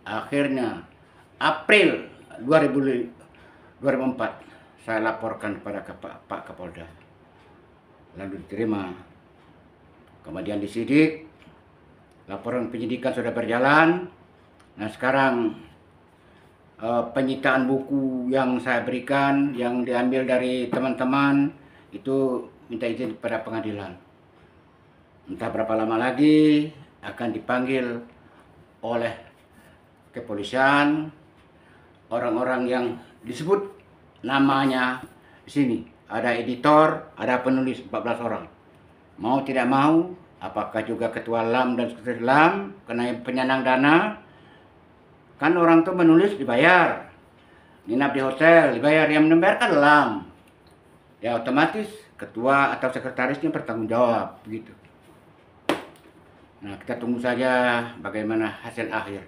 Akhirnya April 2004 saya laporkan kepada Pak Kapolda, lalu diterima, kemudian disidik, laporan penyidikan sudah berjalan. Nah sekarang penyitaan buku yang saya berikan, yang diambil dari teman-teman itu minta izin kepada pengadilan. Entah berapa lama lagi akan dipanggil oleh kepolisian orang-orang yang disebut namanya di sini. Ada editor, ada penulis 14 orang. Mau tidak mau, apakah juga ketua LAM dan sekretaris LAM, kena penyandang dana. Kan orang tuh menulis dibayar, nginap di hotel dibayar, yang membayarkan LAM. Ya otomatis ketua atau sekretarisnya bertanggung jawab begitu. Nah kita tunggu saja bagaimana hasil akhir.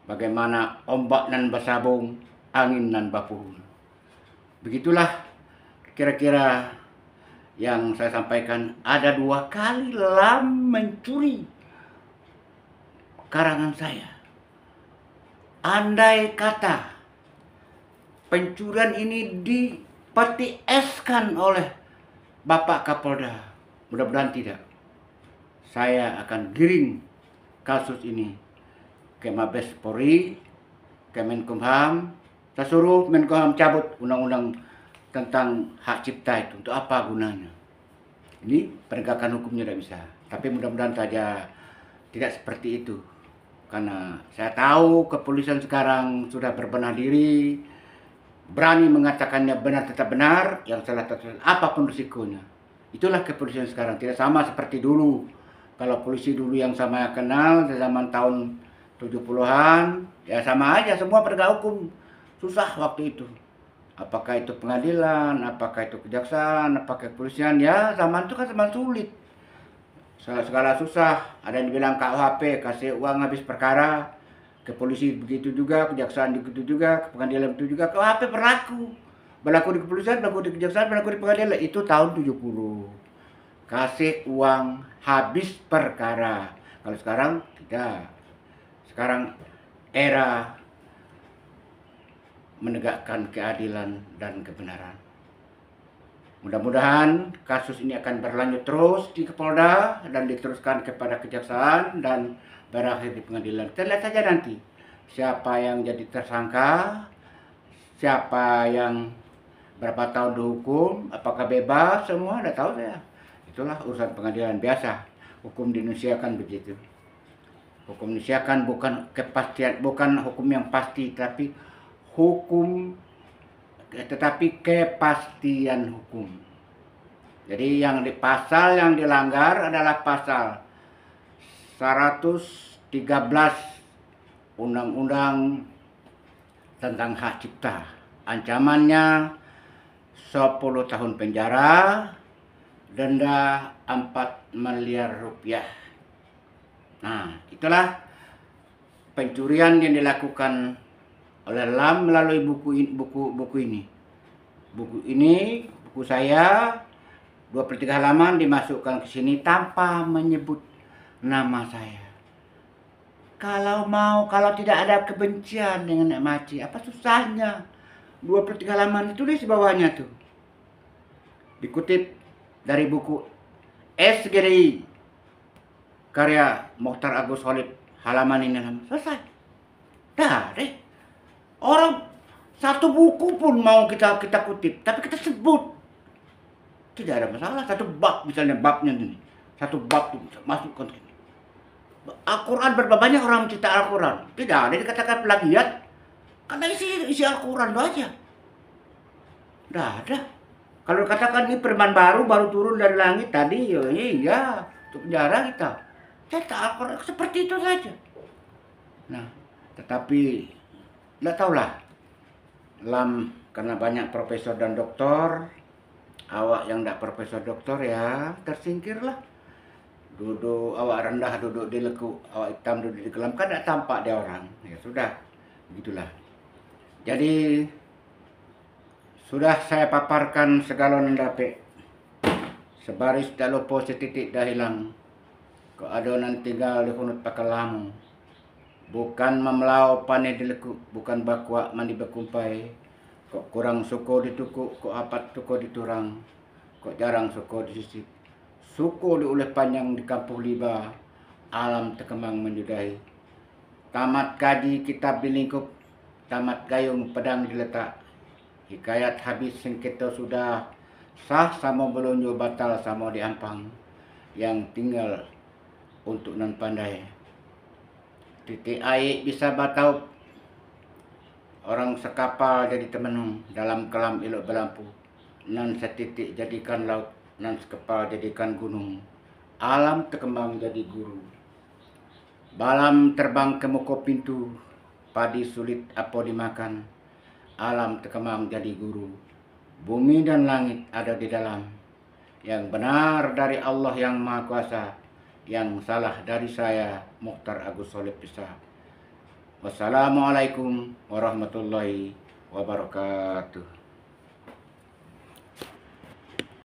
Bagaimana ombak nan bersabung, angin nan bapuhun. Begitulah kira-kira yang saya sampaikan. Ada 2 kali LAM mencuri karangan saya. Andai kata pencurian ini dipeti eskan oleh Bapak Kapolda, mudah-mudahan tidak, saya akan giring kasus ini ke Mabes Polri, ke Menkumham. Saya suruh Menkumham cabut undang-undang tentang hak cipta itu. Untuk apa gunanya? Ini penegakan hukumnya tidak bisa. Tapi mudah-mudahan saja tidak seperti itu. Karena saya tahu kepolisian sekarang sudah berbenah diri, berani mengatakannya benar tetap benar, yang salah tetap salah, apapun risikonya. Itulah kepolisian sekarang, tidak sama seperti dulu. Kalau polisi dulu yang saya kenal, zaman tahun 70-an, ya sama aja, semua penegak hukum susah waktu itu. Apakah itu pengadilan, apakah itu kejaksaan, apakah kepolisian, ya zaman itu kan zaman sulit. Segala susah, ada yang bilang KUHP, kasih uang habis perkara, ke polisi begitu juga, kejaksaan begitu juga, ke pengadilan begitu juga, KUHP berlaku di kepolisian, berlaku di kejaksaan, berlaku di pengadilan, itu tahun 70. Kasih uang habis perkara, Kalau sekarang tidak. Sekarang era menegakkan keadilan dan kebenaran. Mudah-mudahan kasus ini akan berlanjut terus di Polda dan diteruskan kepada kejaksaan dan berakhir di pengadilan. Kita lihat saja nanti siapa yang jadi tersangka, siapa yang berapa tahun dihukum, apakah bebas, semua udah tahu saya. Itulah urusan pengadilan biasa. Hukum di Indonesia kan begitu. Hukum Indonesia kan bukan kepastian, bukan hukum yang pasti, tapi kepastian hukum. Jadi yang di pasal yang dilanggar adalah pasal 113 Undang-Undang tentang hak cipta. Ancamannya 10 tahun penjara, denda 4 miliar rupiah. Nah, itulah pencurian yang dilakukan oleh Lam melalui buku ini. Buku saya 23 halaman dimasukkan ke sini tanpa menyebut nama saya. Kalau tidak ada kebencian dengan Nek Maci, apa susahnya? 23 halaman ditulis di bawahnya tuh. Dikutip dari buku SGDI karya Mokhtar Agus Khalid, halaman ini selesai. Dah deh. Orang satu buku pun mau kita kutip, tapi kita sebut. Tidak ada masalah. Satu bab, misalnya babnya ini. Satu bab itu masukkan ke sini. Al-Quran, berapa banyak orang mencipta Al-Quran? Tidak ada dikatakan plagiat. Karena isi Al-Quran itu aja. Tidak ada. Kalau dikatakan ini firman baru turun dari langit tadi, iya, untuk penjara kita. Cetak Al-Quran seperti itu saja. Nah, tetapi tidak tahulah. Lam karena banyak profesor dan doktor, awak yang tidak profesor doktor ya tersingkirlah. Duduk awak rendah, duduk di lekuk, awak hitam duduk di kelam, kan tidak tampak dia orang. Ya sudah, begitulah. Jadi sudah saya paparkan segalon dape. Sebaris dah lupa setitik dah hilang. Kau adonan tinggal di hunut pakalamu. Bukan memelau pane di lekuk, bukan bakuak mandi berkumpai. Kok kurang suko ditukuk, kok apat suko diturang. Kok jarang suko disisip. Suko diuleh panjang di kampung liba, alam terkembang menyudahi. Tamat kaji kitab di lingkup, tamat gayung pedang diletak. Hikayat habis sengketa sudah, sah sama belonjo batal sama diampang. Yang tinggal untuk non pandai. Titik air bisa batau, orang sekapal jadi temenung, dalam kelam elok berlampu. Nan setitik jadikan laut, nan sekepal jadikan gunung. Alam terkembang jadi guru. Balam terbang ke muka pintu, padi sulit apa dimakan. Alam terkembang jadi guru. Bumi dan langit ada di dalam. Yang benar dari Allah yang Maha Kuasa. Yang salah dari saya, Mokhtar Agus Khalid Pisah. Wassalamualaikum warahmatullahi wabarakatuh.